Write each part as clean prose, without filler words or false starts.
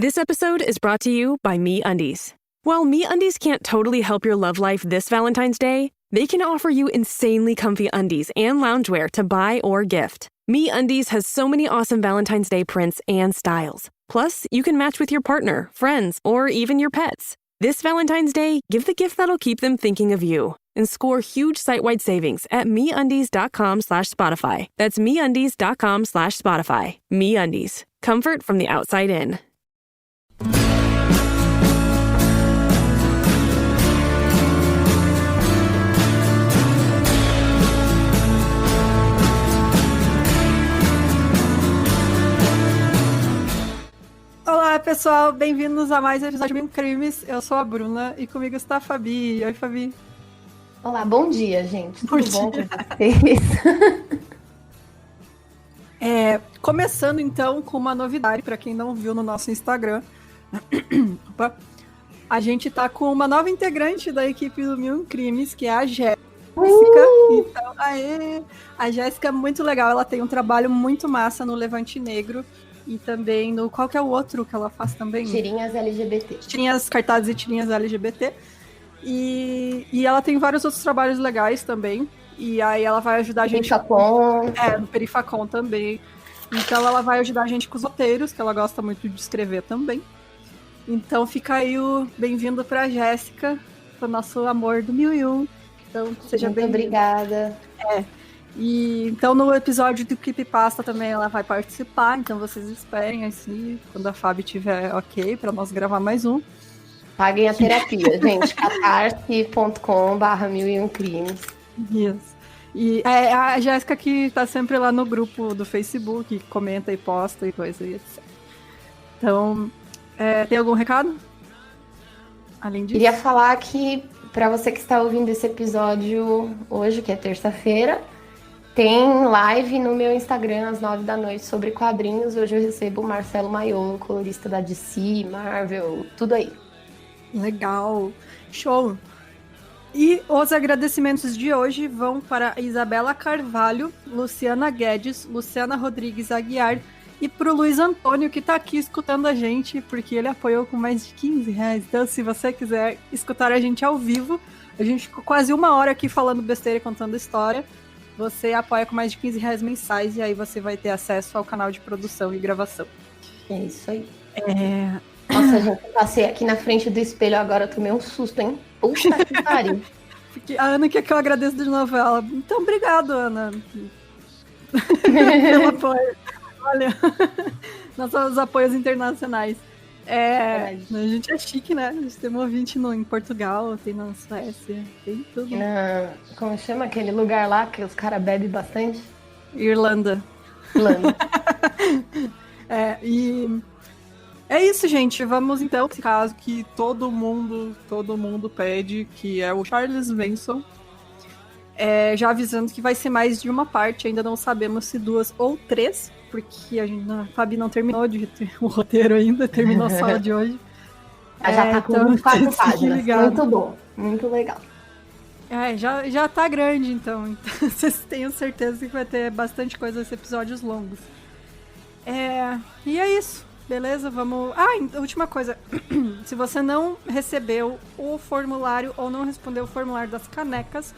This episode is brought to you by MeUndies. While MeUndies can't totally help your love life this Valentine's Day, they can offer you insanely comfy undies and loungewear to buy or gift. MeUndies has so many awesome Valentine's Day prints and styles. Plus, you can match with your partner, friends, or even your pets. This Valentine's Day, give the gift that'll keep them thinking of you and score huge site-wide savings at MeUndies.com/Spotify. That's MeUndies.com/Spotify. MeUndies. Comfort from the outside in. Olá, pessoal, bem-vindos a mais um episódio de Mil Crimes. Eu sou a Bruna e comigo está a Fabi. Oi, Fabi. Olá, bom dia, gente. Bom Tudo bom dia. com vocês? Começando então com uma novidade para quem não viu no nosso Instagram. Opa. A gente tá com uma nova integrante da equipe do Mil Crimes, que é a Jéssica. Então, a Jéssica é muito legal, ela tem um trabalho muito massa no Levante Negro. E também no... Qual que é o outro que ela faz também? Tirinhas LGBT. Tirinhas, cartazes e tirinhas LGBT. E ela tem vários outros trabalhos legais também. E aí ela vai ajudar a gente... Perifacon. No Perifacon também. Então ela vai ajudar a gente com os roteiros, que ela gosta muito de escrever também. Então fica aí o bem-vindo pra Jéssica, pro nosso amor do 1001. Então seja bem-vinda. Muito obrigada. E então no episódio do Creepypasta também ela vai participar, então vocês esperem assim, quando a Fabi tiver ok, pra nós gravar mais um. Paguem a terapia, gente. catarse.com/1001crimes. Isso. E a Jéssica que tá sempre lá no grupo do Facebook, comenta e posta e coisa e etc. Então, tem algum recado? Além disso? Queria falar que, pra você que está ouvindo esse episódio hoje, que é terça-feira, tem live no meu Instagram às 9 da noite sobre quadrinhos. Hoje eu recebo o Marcelo Maiolo, colorista da DC, Marvel, tudo aí. Legal. Show. E os agradecimentos de hoje vão para Isabela Carvalho, Luciana Guedes, Luciana Rodrigues Aguiar e pro Luiz Antônio, que tá aqui escutando a gente, porque ele apoiou com mais de R$15. Então, se você quiser escutar a gente ao vivo, a gente ficou quase uma hora aqui falando besteira e contando história. Você apoia com mais de R$15 mensais e aí você vai ter acesso ao canal de produção e gravação. É isso aí. Nossa, gente, eu passei aqui na frente do espelho agora, eu tomei um susto, hein? Puta que pariu. A Ana quer que eu agradeça de novo ela. Então, obrigado, Ana. Pelo apoio. Olha, nossos apoios internacionais. A gente é chique, né? A gente tem um ouvinte em Portugal, tem na Suécia, tem tudo. Como chama aquele lugar lá que os caras bebem bastante? Irlanda. E é isso, gente. Vamos então, esse caso que todo mundo pede, que é o Charles Manson. Já avisando que vai ser mais de uma parte, ainda não sabemos se 2 ou 3, porque a Fabi não terminou o roteiro ainda, terminou só de hoje. Já tá com então, 24 páginas, ligado. muito bom, muito legal. Já tá grande, então vocês tenham certeza que vai ter bastante coisa nesses episódios longos. E é isso, beleza? Vamos... última coisa, se você não recebeu o formulário ou não respondeu o formulário das canecas,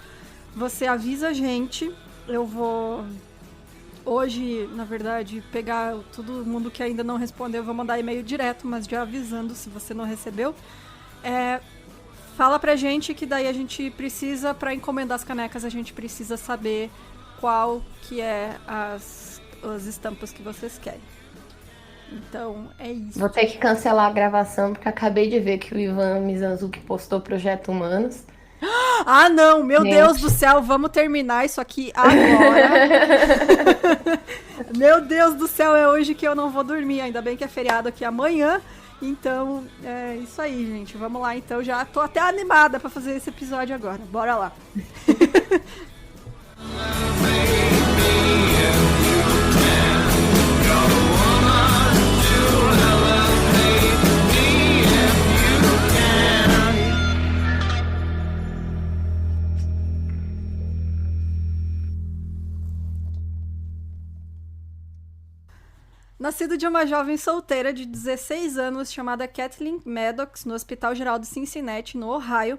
você avisa a gente. Eu vou hoje, na verdade, pegar todo mundo que ainda não respondeu. Eu vou mandar e-mail direto, mas já avisando se você não recebeu. Fala pra gente que daí a gente precisa, pra encomendar as canecas, a gente precisa saber qual que é as estampas que vocês querem. Então, é isso. Vou ter que cancelar a gravação, porque acabei de ver que o Ivan Mizanzuki postou Projeto Humanos. Não, meu Deus do céu, vamos terminar isso aqui agora. Meu Deus do céu, é hoje que eu não vou dormir, ainda bem que é feriado aqui amanhã. Então, é isso aí, gente, vamos lá. Então, já tô até animada pra fazer esse episódio agora, bora lá. Na nascido de uma jovem solteira de 16 anos chamada Kathleen Maddox no Hospital Geral de Cincinnati, no Ohio,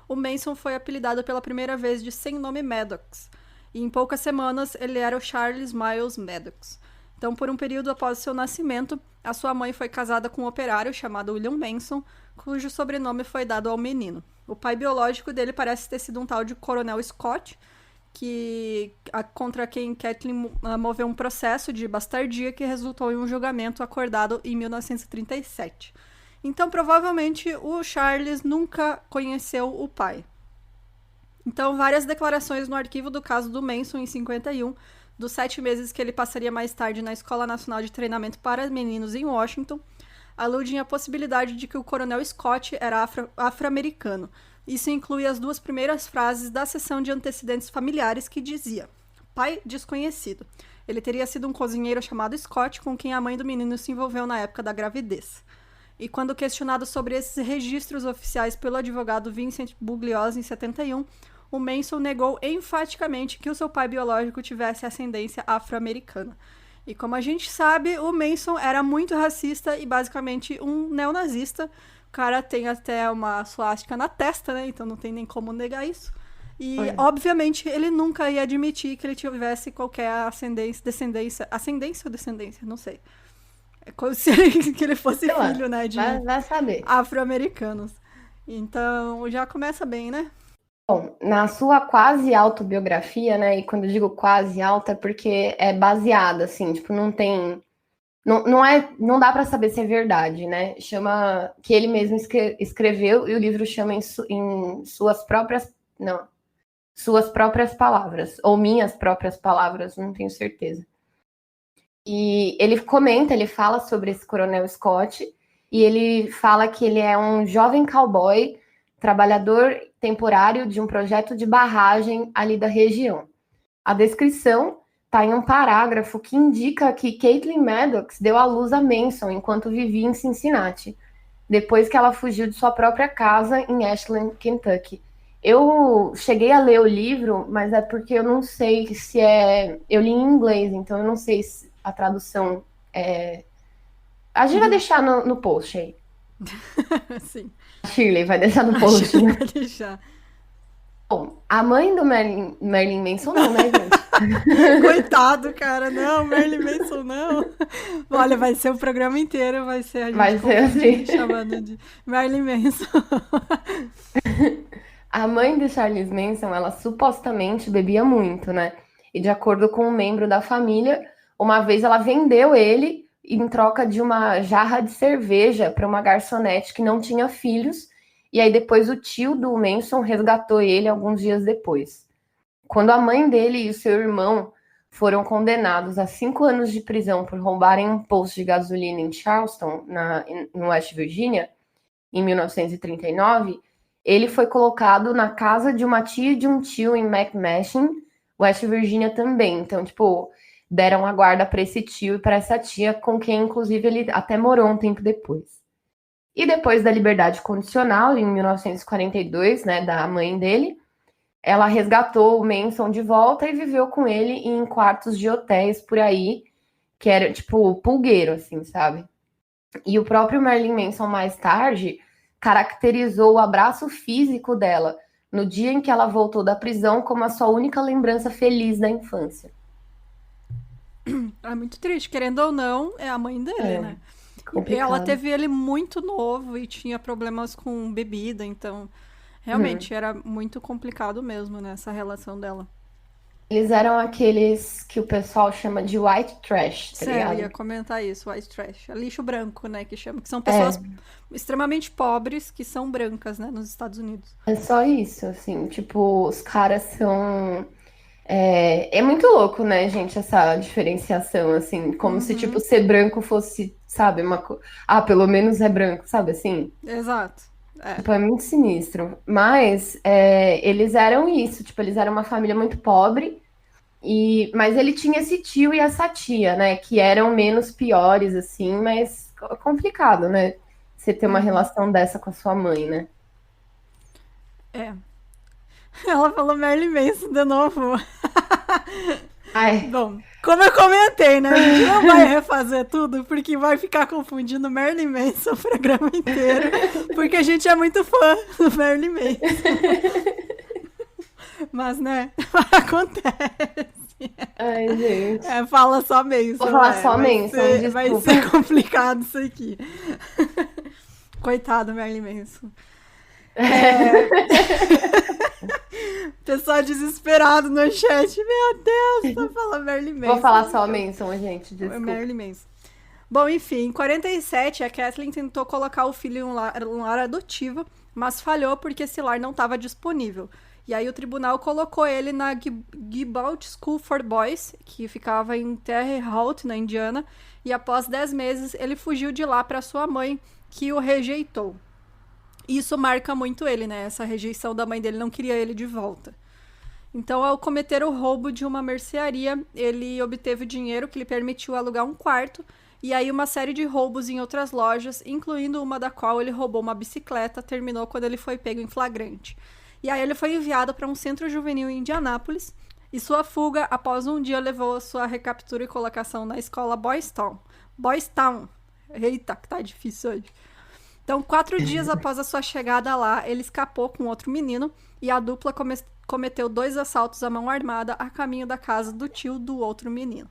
o Manson foi apelidado pela primeira vez de sem nome Maddox. E em poucas semanas ele era o Charles Miles Maddox. Então, por um período após seu nascimento, a sua mãe foi casada com um operário chamado William Manson, cujo sobrenome foi dado ao menino. O pai biológico dele parece ter sido um tal de Coronel Scott, contra quem Kathleen moveu um processo de bastardia que resultou em um julgamento acordado em 1937. Então, provavelmente, o Charles nunca conheceu o pai. Então, várias declarações no arquivo do caso do Manson em 51, dos 7 meses que ele passaria mais tarde na Escola Nacional de Treinamento para Meninos em Washington, aludem à possibilidade de que o Coronel Scott era afro-americano. Isso inclui as 2 primeiras frases da seção de antecedentes familiares que dizia: pai desconhecido. Ele teria sido um cozinheiro chamado Scott com quem a mãe do menino se envolveu na época da gravidez. E quando questionado sobre esses registros oficiais pelo advogado Vincent Bugliosi em 71, o Manson negou enfaticamente que o seu pai biológico tivesse ascendência afro-americana. E como a gente sabe, o Manson era muito racista e basicamente um neonazista. O cara tem até uma suástica na testa, né? Então não tem nem como negar isso. E, obviamente, ele nunca ia admitir que ele tivesse qualquer ascendência ou descendência, não sei. É como se que ele fosse filho, né, de vai saber. afro-americanos. Então, já começa bem, né? Bom, na sua quase autobiografia, né, e quando eu digo quase alta é porque é baseada, assim, tipo, não tem... Não dá para saber se é verdade, né? Chama... Que ele mesmo escreveu e o livro chama em suas próprias... Não. Suas próprias palavras. Ou minhas próprias palavras, não tenho certeza. E ele fala sobre esse Coronel Scott e ele fala que ele é um jovem cowboy, trabalhador temporário de um projeto de barragem ali da região. A descrição está em um parágrafo que indica que Kathleen Maddox deu à luz a Manson enquanto vivia em Cincinnati, depois que ela fugiu de sua própria casa em Ashland, Kentucky. Eu cheguei a ler o livro, mas é porque eu não sei se é... Eu li em inglês, então eu não sei se a tradução é... A gente vai deixar no post aí. Sim. A Shirley vai deixar no post, né? Vai deixar. Bom, a mãe do Marilyn Manson não, né, gente? Coitado, cara. Não, Marilyn Manson, não. Olha, vai ser o programa inteiro, vai ser a gente Vai ser assim. chamando de Marilyn Manson. A mãe de Charles Manson, ela supostamente bebia muito, né? E de acordo com um membro da família, uma vez ela vendeu ele em troca de uma jarra de cerveja para uma garçonete que não tinha filhos. E aí depois o tio do Manson resgatou ele alguns dias depois. Quando a mãe dele e o seu irmão foram condenados a 5 anos de prisão por roubarem um posto de gasolina em Charleston, no West Virginia, em 1939, ele foi colocado na casa de uma tia e de um tio em McMaster, West Virginia também. Então, tipo, deram a guarda para esse tio e para essa tia, com quem, inclusive, ele até morou um tempo depois. E depois da liberdade condicional, em 1942, né, da mãe dele, ela resgatou o Manson de volta e viveu com ele em quartos de hotéis por aí, que era, tipo, pulgueiro, assim, sabe? E o próprio Marilyn Manson, mais tarde, caracterizou o abraço físico dela no dia em que ela voltou da prisão como a sua única lembrança feliz da infância. É muito triste, querendo ou não, é a mãe dele, né? Complicado. Ela teve ele muito novo e tinha problemas com bebida, então realmente era muito complicado mesmo, né, essa relação dela. Eles eram aqueles que o pessoal chama de white trash, tá ligado? Eu ia comentar isso, white trash. É lixo branco, né, que chama, que são pessoas extremamente pobres que são brancas, né, nos Estados Unidos. É só isso, assim, tipo, os caras são... É muito louco, né, gente, essa diferenciação, assim, como se, tipo, ser branco fosse, sabe, pelo menos é branco, sabe, assim? Exato. Tipo, é muito sinistro. Mas eles eram isso, tipo, eles eram uma família muito pobre, mas ele tinha esse tio e essa tia, né, que eram menos piores, assim, mas complicado, né, você ter uma relação dessa com a sua mãe, né? Ela falou Marilyn Manson de novo. Ai, Bom, como eu comentei, né? A gente não vai refazer tudo, porque vai ficar confundindo Marilyn Manson o programa inteiro, porque a gente é muito fã do Marilyn Manson. Mas, né, acontece. ai, gente. Fala só Manson. Vou falar só Manson, vai desculpa. ser complicado isso aqui. Coitado, Marilyn Manson. Pessoal desesperado no chat. Meu Deus, só fala Marilyn Manson. Vou falar só Manson, gente, desculpa. Marilyn Manson. Bom, enfim, em 47, a Kathleen tentou colocar o filho em um lar adotivo, mas falhou porque esse lar não estava disponível. E aí o tribunal colocou ele na Gilboa School for Boys, que ficava em Terre Haute, na Indiana, e após 10 meses ele fugiu de lá para sua mãe, que o rejeitou. Isso marca muito ele, né? Essa rejeição da mãe dele, não queria ele de volta. Então, ao cometer o roubo de uma mercearia, ele obteve dinheiro que lhe permitiu alugar um quarto, e aí uma série de roubos em outras lojas, incluindo uma da qual ele roubou uma bicicleta, terminou quando ele foi pego em flagrante. E aí ele foi enviado para um centro juvenil em Indianápolis, e sua fuga, após um dia, levou a sua recaptura e colocação na escola Boys Town. Eita, que tá difícil hoje. Então, 4 dias após a sua chegada lá, ele escapou com outro menino, e a dupla cometeu 2 assaltos à mão armada a caminho da casa do tio do outro menino.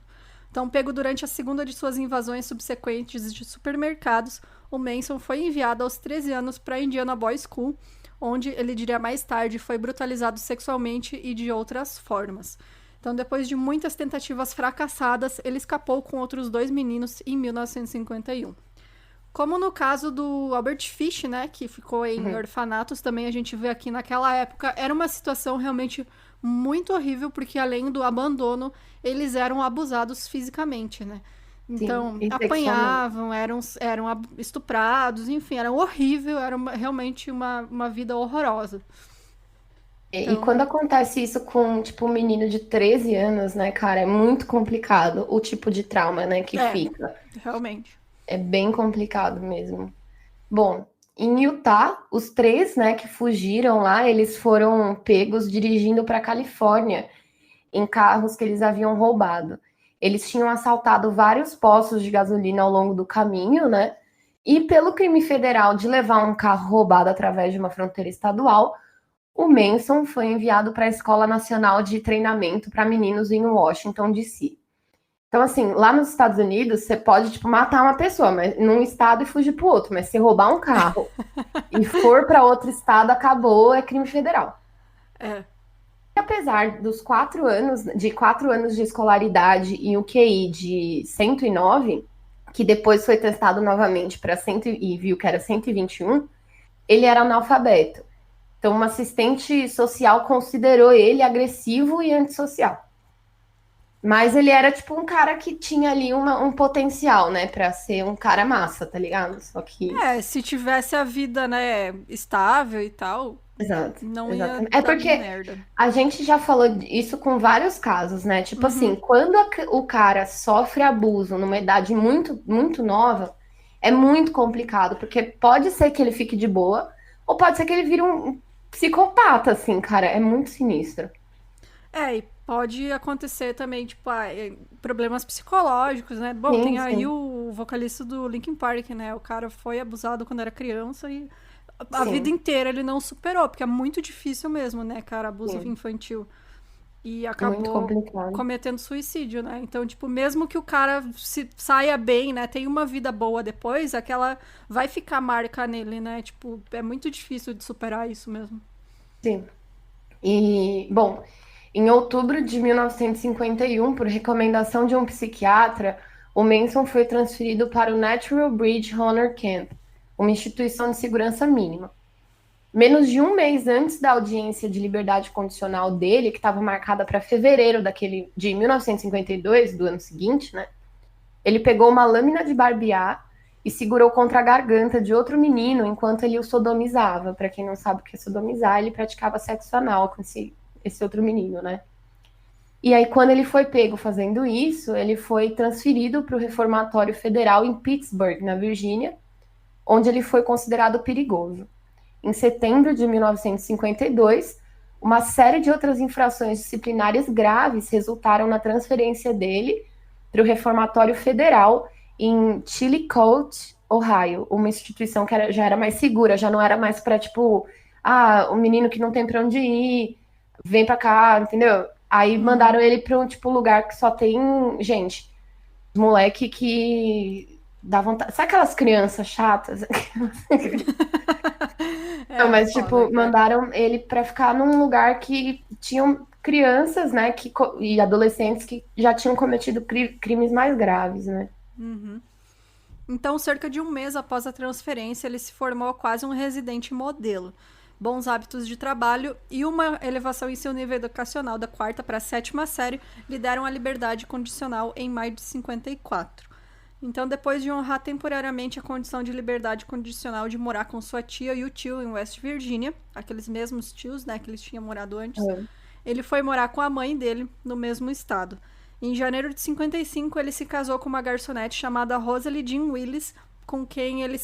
Então, pego durante a segunda de suas invasões subsequentes de supermercados, o Manson foi enviado aos 13 anos para a Indiana Boys School, onde ele diria mais tarde foi brutalizado sexualmente e de outras formas. Então, depois de muitas tentativas fracassadas, ele escapou com outros 2 meninos em 1951. Como no caso do Albert Fish, né, que ficou em orfanatos, também a gente vê aqui naquela época, era uma situação realmente muito horrível, porque além do abandono, eles eram abusados fisicamente, né? Então, Sim, apanhavam, eram estuprados, enfim, era horrível, era realmente uma vida horrorosa. E quando acontece isso com, tipo, um menino de 13 anos, né, cara, é muito complicado o tipo de trauma, né, que fica. Realmente. É bem complicado mesmo. Bom, em Utah, os 3, né, que fugiram lá, eles foram pegos dirigindo para Califórnia em carros que eles haviam roubado. Eles tinham assaltado vários postos de gasolina ao longo do caminho, né? E pelo crime federal de levar um carro roubado através de uma fronteira estadual, o Manson foi enviado para a Escola Nacional de Treinamento para Meninos em Washington, D.C. Então, assim, lá nos Estados Unidos, você pode, tipo, matar uma pessoa mas, num estado e fugir para o outro. Mas se roubar um carro e for para outro estado, acabou, é crime federal. É. E apesar dos 4 anos de escolaridade e o QI de 109, que depois foi testado novamente para 100 e viu que era 121, ele era analfabeto. Então, uma assistente social considerou ele agressivo e antissocial. Mas ele era, tipo, um cara que tinha ali um potencial, né? Pra ser um cara massa, tá ligado? Só que... se tivesse a vida, né, estável e tal, Exato, não exatamente. ia É dar porque merda. a gente já falou isso com vários casos, né? Tipo assim, quando o cara sofre abuso numa idade muito, muito nova, é muito complicado, porque pode ser que ele fique de boa, ou pode ser que ele vire um psicopata, assim, cara. É muito sinistro. E pode acontecer também, tipo, problemas psicológicos, né? Bom, Sim, tem aí sim. o vocalista do Linkin Park, né? O cara foi abusado quando era criança e a Sim. vida inteira ele não superou, porque é muito difícil mesmo, né, cara? Abuso Sim. infantil. E Muito acabou complicado. cometendo suicídio, né? Então, tipo, mesmo que o cara saia bem, né? Tenha uma vida boa depois, aquela vai ficar marca nele, né? Tipo, é muito difícil de superar isso mesmo. Sim. E, bom, em outubro de 1951, por recomendação de um psiquiatra, o Manson foi transferido para o Natural Bridge Honor Camp, uma instituição de segurança mínima. Menos de um mês antes da audiência de liberdade condicional dele, que estava marcada para fevereiro de 1952, do ano seguinte, né? Ele pegou uma lâmina de barbear e segurou contra a garganta de outro menino enquanto ele o sodomizava. Para quem não sabe o que é sodomizar, ele praticava sexo anal com esse outro menino, né? E aí, quando ele foi pego fazendo isso, ele foi transferido para o reformatório federal em Pittsburgh, na Virgínia, onde ele foi considerado perigoso. Em setembro de 1952, uma série de outras infrações disciplinares graves resultaram na transferência dele para o Reformatório Federal em Chillicothe, Ohio, uma instituição que já era mais segura, já não era mais para, tipo, o menino que não tem para onde ir, vem para cá, entendeu? Aí mandaram ele para um, tipo, lugar que só tem, gente, moleque que dá vontade. Sabe aquelas crianças chatas? Não, mas, tipo, mandaram ele para ficar num lugar que tinham crianças, né, e adolescentes que já tinham cometido crimes mais graves, né? Então, cerca de um mês após a transferência, ele se formou quase um residente modelo. Bons hábitos de trabalho e uma elevação em seu nível educacional da 4ª para a 7ª série lhe deram a liberdade condicional em maio de 54. Então, depois de honrar temporariamente a condição de liberdade condicional de morar com sua tia e o tio em West Virginia, aqueles mesmos tios, né, que eles tinham morado antes, ele foi morar com a mãe dele no mesmo estado. Em janeiro de 55, ele se casou com uma garçonete chamada Rosalie Jean Willis, com quem ele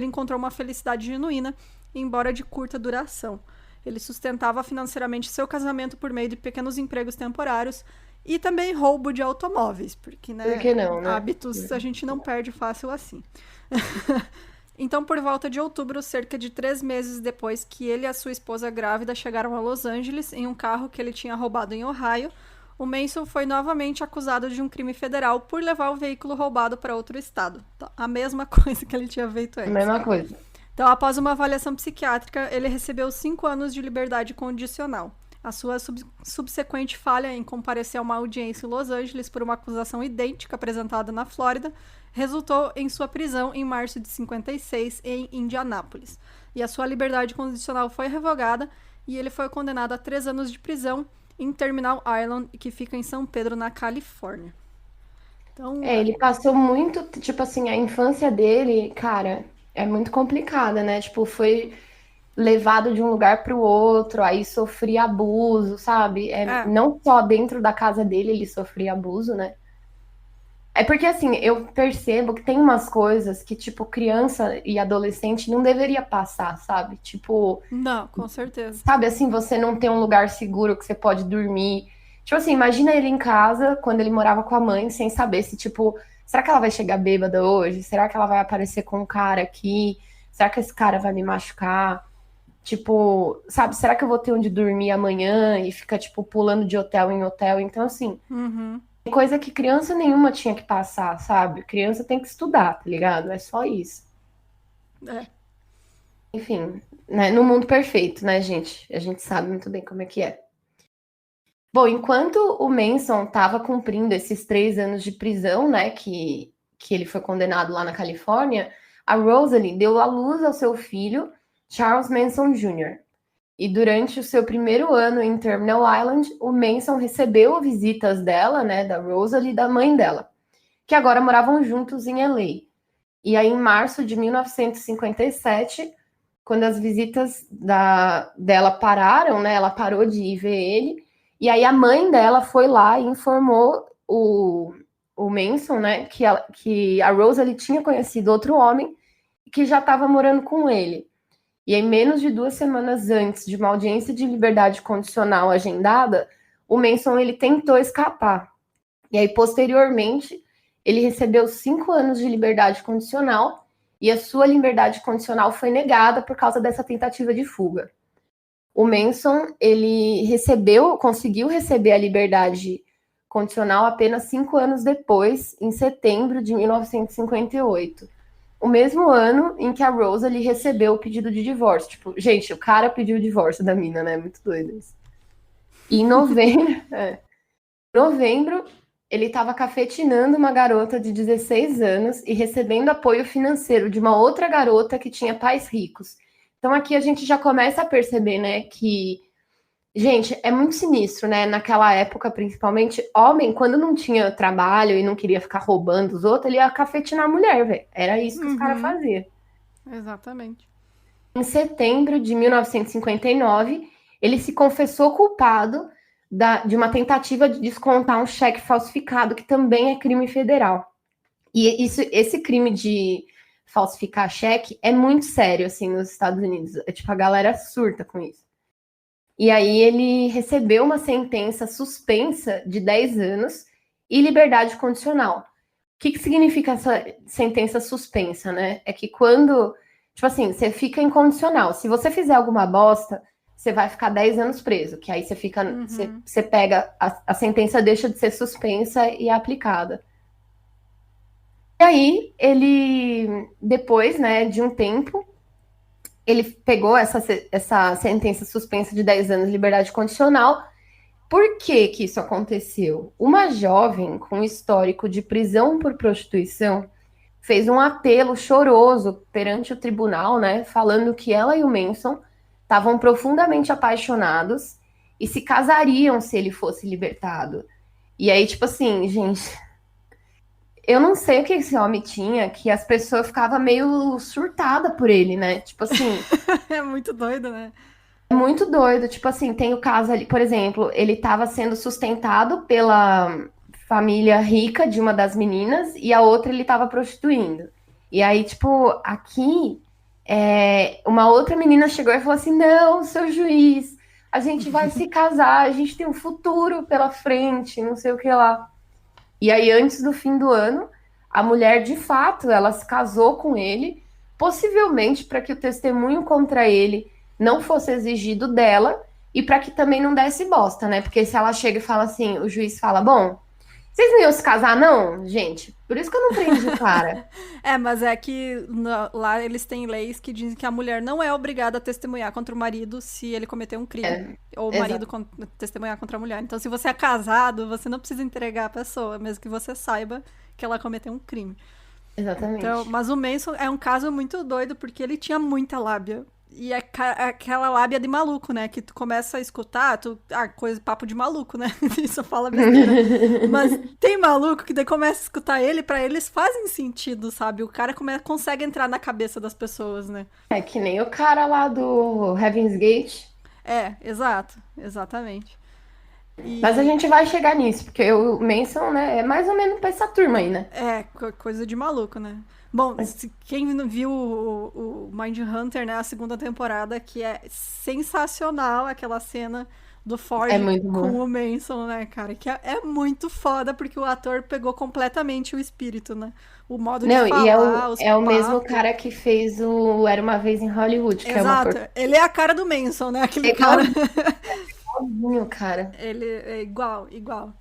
encontrou uma felicidade genuína, embora de curta duração. Ele sustentava financeiramente seu casamento por meio de pequenos empregos temporários e também roubo de automóveis, porque, né, por que não, né? Hábitos a gente não perde fácil assim. Então, por volta de outubro, cerca de 3 meses depois que ele e a sua esposa grávida chegaram a Los Angeles em um carro que ele tinha roubado em Ohio, o Manson foi novamente acusado de um crime federal por levar o veículo roubado para outro estado. Então, a mesma coisa que ele tinha feito antes. A mesma coisa. Então, após uma avaliação psiquiátrica, ele recebeu 5 anos de liberdade condicional. A sua subsequente falha em comparecer a uma audiência em Los Angeles por uma acusação idêntica apresentada na Flórida resultou em sua prisão em março de 56 em Indianápolis. E a sua liberdade condicional foi revogada e ele foi condenado a 3 anos de prisão em Terminal Island, que fica em São Pedro, na Califórnia. Então, ele passou muito, tipo assim, a infância dele, cara, é muito complicada, né? Tipo, foi levado de um lugar para o outro, aí sofria abuso, sabe? Não só dentro da casa dele ele sofria abuso, né? É porque, assim, eu percebo que tem umas coisas que, tipo, criança e adolescente não deveria passar, sabe? Tipo... Não, com certeza. Sabe, assim, você não tem um lugar seguro que você pode dormir. Tipo assim, imagina ele em casa, quando ele morava com a mãe, sem saber se, tipo... Será que ela vai chegar bêbada hoje? Será que ela vai aparecer com um cara aqui? Será que esse cara vai me machucar? Tipo, sabe, será que eu vou ter onde dormir amanhã? E fica, tipo, pulando de hotel em hotel. Então, assim, tem coisa que criança nenhuma tinha que passar, sabe? Criança tem que estudar, tá ligado? É só isso. Enfim, né? No mundo perfeito, né, gente? A gente sabe muito bem como é que é. Bom, enquanto o Manson estava cumprindo esses 3 anos de prisão, né, que ele foi condenado lá na Califórnia, a Rosalie deu à luz ao seu filho, Charles Manson Jr. E durante o seu primeiro ano em Terminal Island, o Manson recebeu visitas dela, né, da Rosalie e da mãe dela, que agora moravam juntos em LA. E aí, em março de 1957, quando as visitas dela pararam, né, ela parou de ir ver ele, e aí a mãe dela foi lá e informou o Manson, né, que a Rosalie tinha conhecido outro homem que já estava morando com ele. E aí, menos de 2 semanas antes de uma audiência de liberdade condicional agendada, o Manson ele tentou escapar. E aí, posteriormente, ele recebeu 5 anos de liberdade condicional e a sua liberdade condicional foi negada por causa dessa tentativa de fuga. O Manson, ele conseguiu receber a liberdade condicional apenas 5 anos depois, em setembro de 1958. O mesmo ano em que a Rosalie recebeu o pedido de divórcio. Tipo, gente, o cara pediu o divórcio da mina, né? Muito doido isso. E em novembro, ele estava cafetinando uma garota de 16 anos e recebendo apoio financeiro de uma outra garota que tinha pais ricos. Então aqui a gente já começa a perceber, né, que, gente, é muito sinistro, né? Naquela época, principalmente, homem, quando não tinha trabalho e não queria ficar roubando os outros, ele ia cafetinar a mulher, velho. Era isso que os caras faziam. Exatamente. Em setembro de 1959, ele se confessou culpado de uma tentativa de descontar um cheque falsificado, que também é crime federal. E esse crime de falsificar cheque é muito sério, assim, nos Estados Unidos. Tipo, a galera surta com isso. E aí ele recebeu uma sentença suspensa de 10 anos e liberdade condicional. O que significa essa sentença suspensa, né? É que quando, tipo assim, você fica incondicional. Se você fizer alguma bosta, você vai ficar 10 anos preso, que aí você fica, você pega, a sentença deixa de ser suspensa e é aplicada. E aí, ele, depois, né, de um tempo, ele pegou essa sentença suspensa de 10 anos de liberdade condicional. Por que que isso aconteceu? Uma jovem com histórico de prisão por prostituição fez um apelo choroso perante o tribunal, né, falando que ela e o Manson estavam profundamente apaixonados e se casariam se ele fosse libertado. E aí, tipo assim, gente, eu não sei o que esse homem tinha, que as pessoas ficavam meio surtada por ele, né? Tipo assim, É muito doido, né? é muito doido. Tipo assim, tem o caso ali, por exemplo, ele estava sendo sustentado pela família rica de uma das meninas e a outra ele estava prostituindo. E aí, tipo, aqui, uma outra menina chegou e falou assim: não, seu juiz, a gente vai se casar, a gente tem um futuro pela frente, não sei o que lá. E aí, antes do fim do ano, a mulher, de fato, ela se casou com ele, possivelmente para que o testemunho contra ele não fosse exigido dela e para que também não desse bosta, né? Porque se ela chega e fala assim, o juiz fala, bom, vocês não iam se casar, não, gente? Por isso que eu não prendi o cara. Mas é que lá eles têm leis que dizem que a mulher não é obrigada a testemunhar contra o marido se ele cometer um crime. Ou o marido testemunhar contra a mulher. Então, se você é casado, você não precisa entregar a pessoa, mesmo que você saiba que ela cometeu um crime. Exatamente. Então, mas o Manson é um caso muito doido, porque ele tinha muita lábia. E é aquela lábia de maluco, né? Que tu começa a escutar, coisa, papo de maluco, né? Isso fala besteira. Mas tem maluco que daí começa a escutar ele, pra eles fazem sentido, sabe? O cara consegue entrar na cabeça das pessoas, né? É que nem o cara lá do Heaven's Gate. Exato. Exatamente. Mas a gente vai chegar nisso, porque o Manson, né, é mais ou menos pra essa turma aí, né? Coisa de maluco, né? Bom, quem não viu o Mindhunter, né, a segunda temporada, que é sensacional, aquela cena do Ford com o Manson, né, cara? Que é muito foda, porque o ator pegou completamente o espírito, né? O modo de falar, é o mesmo cara que fez o Era Uma Vez em Hollywood. Que Exato, ele é a cara do Manson, né? Aquele cara... cara. Ele é igual.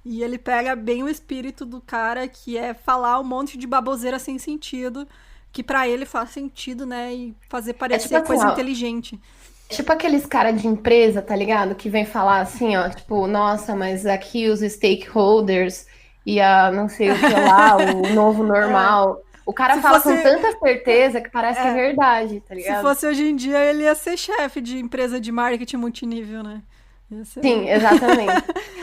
E ele pega bem o espírito do cara, que é falar um monte de baboseira sem sentido, que pra ele faz sentido, né? E fazer parecer tipo coisa inteligente. Tipo aqueles caras de empresa, tá ligado? Que vem falar assim, ó, tipo, nossa, mas aqui os stakeholders e a não sei o que lá, o novo normal. O cara fala com tanta certeza que parece que é verdade, tá ligado? Se fosse hoje em dia, ele ia ser chefe de empresa de marketing multinível, né? Sim, exatamente.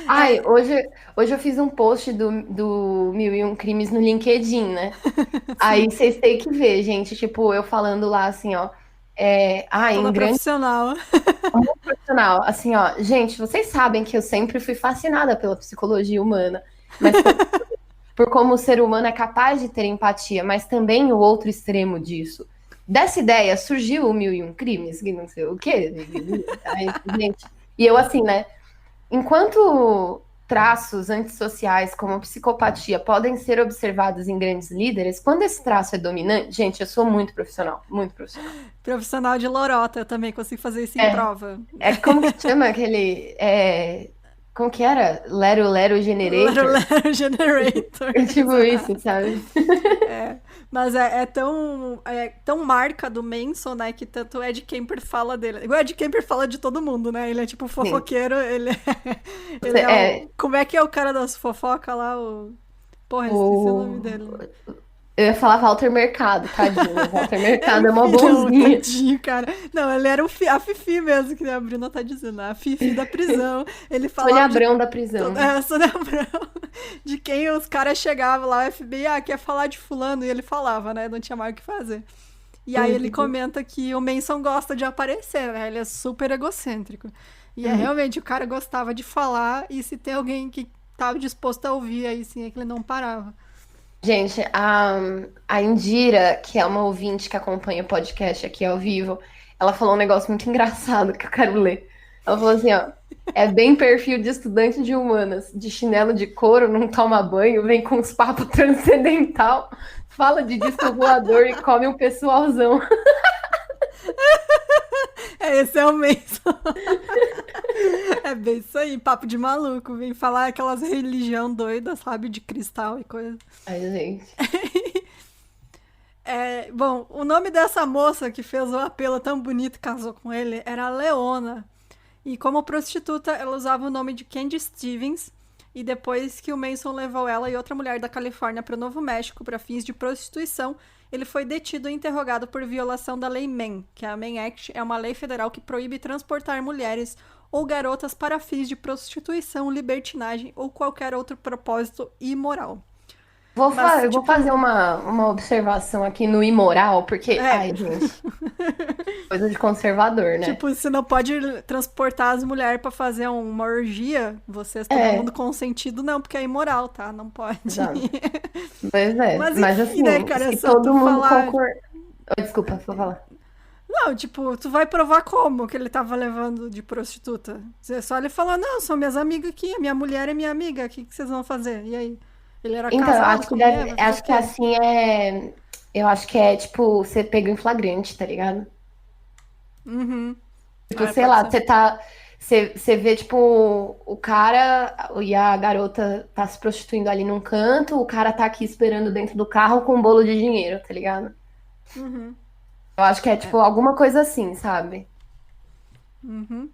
Ai, hoje eu fiz um post do 1001 Crimes no LinkedIn, né? Aí vocês têm que ver, gente. Tipo, eu falando lá assim, ó. Toda profissional. Muito profissional. Assim, ó. Gente, vocês sabem que eu sempre fui fascinada pela psicologia humana. Mas por como o ser humano é capaz de ter empatia, mas também o outro extremo disso. Dessa ideia surgiu o 1001 Crimes, que não sei o quê. Aí, gente... E eu assim, né? Enquanto traços antissociais como a psicopatia podem ser observados em grandes líderes, quando esse traço é dominante, gente, eu sou muito profissional, muito profissional. Profissional de lorota, eu também consigo fazer isso em prova. Como que chama aquele... como que era? Lero Lero Generator? Lero Generator. Tipo isso, sabe? Mas é tão marca do Manson, né? Que tanto o Ed Kemper fala dele. O Ed Kemper fala de todo mundo, né? Ele é tipo fofoqueiro, ele como é que é o cara das fofocas lá? Porra, esqueci o nome dele. Eu ia falar Walter Mercado, tadinho. Walter Mercado é uma bonzinha. Tadinho, cara. Não, ele era a Fifi mesmo, que a Bruna tá dizendo. A Fifi da prisão. Ele falava Sônia Abrão da prisão. Sônia Abrão. De quem os caras chegavam lá, o FBI, quer falar de fulano. E ele falava, né? Não tinha mais o que fazer. E aí ele comenta que o Manson gosta de aparecer, né? Ele é super egocêntrico. E realmente, o cara gostava de falar. E se tem alguém que tava disposto a ouvir, aí sim é que ele não parava. Gente, a Indira, que é uma ouvinte que acompanha o podcast aqui ao vivo, ela falou um negócio muito engraçado que eu quero ler. Ela falou assim, ó. É bem perfil de estudante de humanas. De chinelo de couro, não toma banho, vem com uns papos transcendental, fala de disco voador e come um pessoalzão. Esse é o mês. É bem isso aí, papo de maluco. Vem falar aquelas religião doida, sabe? De cristal e coisa. Ai, gente. Bom, o nome dessa moça que fez o apelo tão bonito e casou com ele era Leona. E como prostituta, ela usava o nome de Candy Stevens. E depois que o Manson levou ela e outra mulher da Califórnia para o Novo México para fins de prostituição, ele foi detido e interrogado por violação da Lei Mann, que a Mann Act é uma lei federal que proíbe transportar mulheres ou garotas para fins de prostituição, libertinagem ou qualquer outro propósito imoral. Eu vou fazer uma observação aqui no imoral, porque, ai, gente, coisa de conservador, né? Tipo, você não pode transportar as mulheres pra fazer uma orgia, vocês todo mundo consentido, não, porque é imoral, tá? Não pode. Exato. Pois é, mas enfim, assim, né, cara, se só todo mundo falar... concorda... Desculpa, vou falar. Não, tipo, tu vai provar como que ele tava levando de prostituta? Você só ele falou, não, são minhas amigas aqui, a minha mulher é minha amiga, o que vocês vão fazer? E aí? Ele era Então, casado com ela? acho que assim é... Eu acho que é, tipo, você pega em flagrante, tá ligado? Uhum. Tipo, sei lá, você vê, tipo, o cara e a garota tá se prostituindo ali num canto, o cara tá aqui esperando dentro do carro com um bolo de dinheiro, tá ligado? Uhum. Eu acho que é, tipo, alguma coisa assim, sabe? Uhum.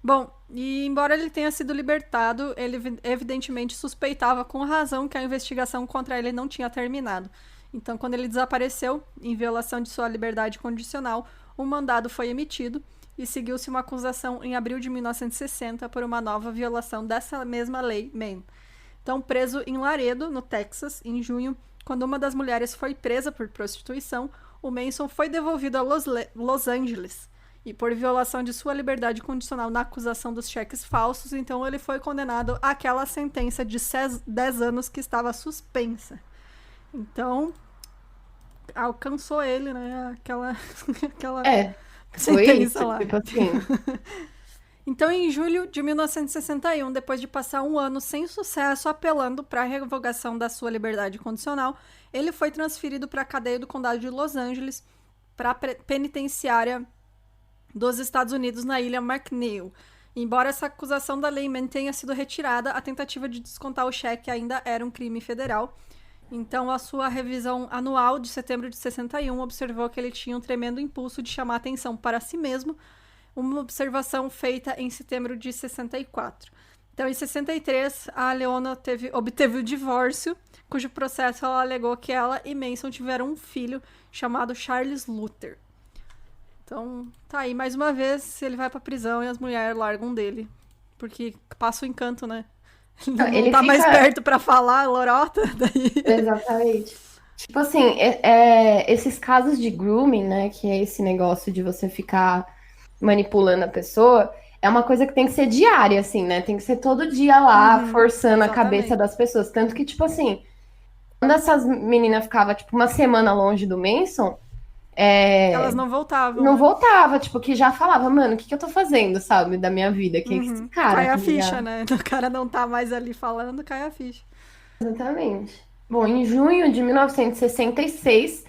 Bom, e embora ele tenha sido libertado, ele evidentemente suspeitava com razão que a investigação contra ele não tinha terminado. Então, quando ele desapareceu, em violação de sua liberdade condicional, um mandado foi emitido e seguiu-se uma acusação em abril de 1960 por uma nova violação dessa mesma lei Mann. Então, preso em Laredo, no Texas, em junho, quando uma das mulheres foi presa por prostituição, o Manson foi devolvido a Los Angeles. E por violação de sua liberdade condicional na acusação dos cheques falsos, então ele foi condenado àquela sentença de 10 anos que estava suspensa. Então, alcançou ele, né, aquela sentença foi lá. tipo assim. Então, em julho de 1961, depois de passar um ano sem sucesso apelando para a revogação da sua liberdade condicional, ele foi transferido para a cadeia do condado de Los Angeles, para a penitenciária dos Estados Unidos na ilha McNeil. Embora essa acusação da lei Mann tenha sido retirada, a tentativa de descontar o cheque ainda era um crime federal. Então, a sua revisão anual de setembro de 61 observou que ele tinha um tremendo impulso de chamar atenção para si mesmo, uma observação feita em setembro de 64. Então, em 63, a Leona obteve o divórcio, cujo processo ela alegou que ela e Manson tiveram um filho chamado Charles Luther. Então, tá aí, mais uma vez, ele vai pra prisão e as mulheres largam dele. Porque passa o encanto, né? Ele tá mais perto pra falar, lorota. Daí... Exatamente. Tipo assim, esses casos de grooming, né, que é esse negócio de você ficar manipulando a pessoa, é uma coisa que tem que ser diária, assim, né? Tem que ser todo dia lá, forçando a cabeça das pessoas. Tanto que, tipo assim, quando essas meninas ficavam, tipo, uma semana longe do Manson... Elas não voltavam. Não voltava, tipo, que já falava, mano, o que eu tô fazendo, sabe, da minha vida? Que é esse cara? Cai a ficha, né? O cara não tá mais ali falando, cai a ficha. Exatamente. Bom, em junho de 1966,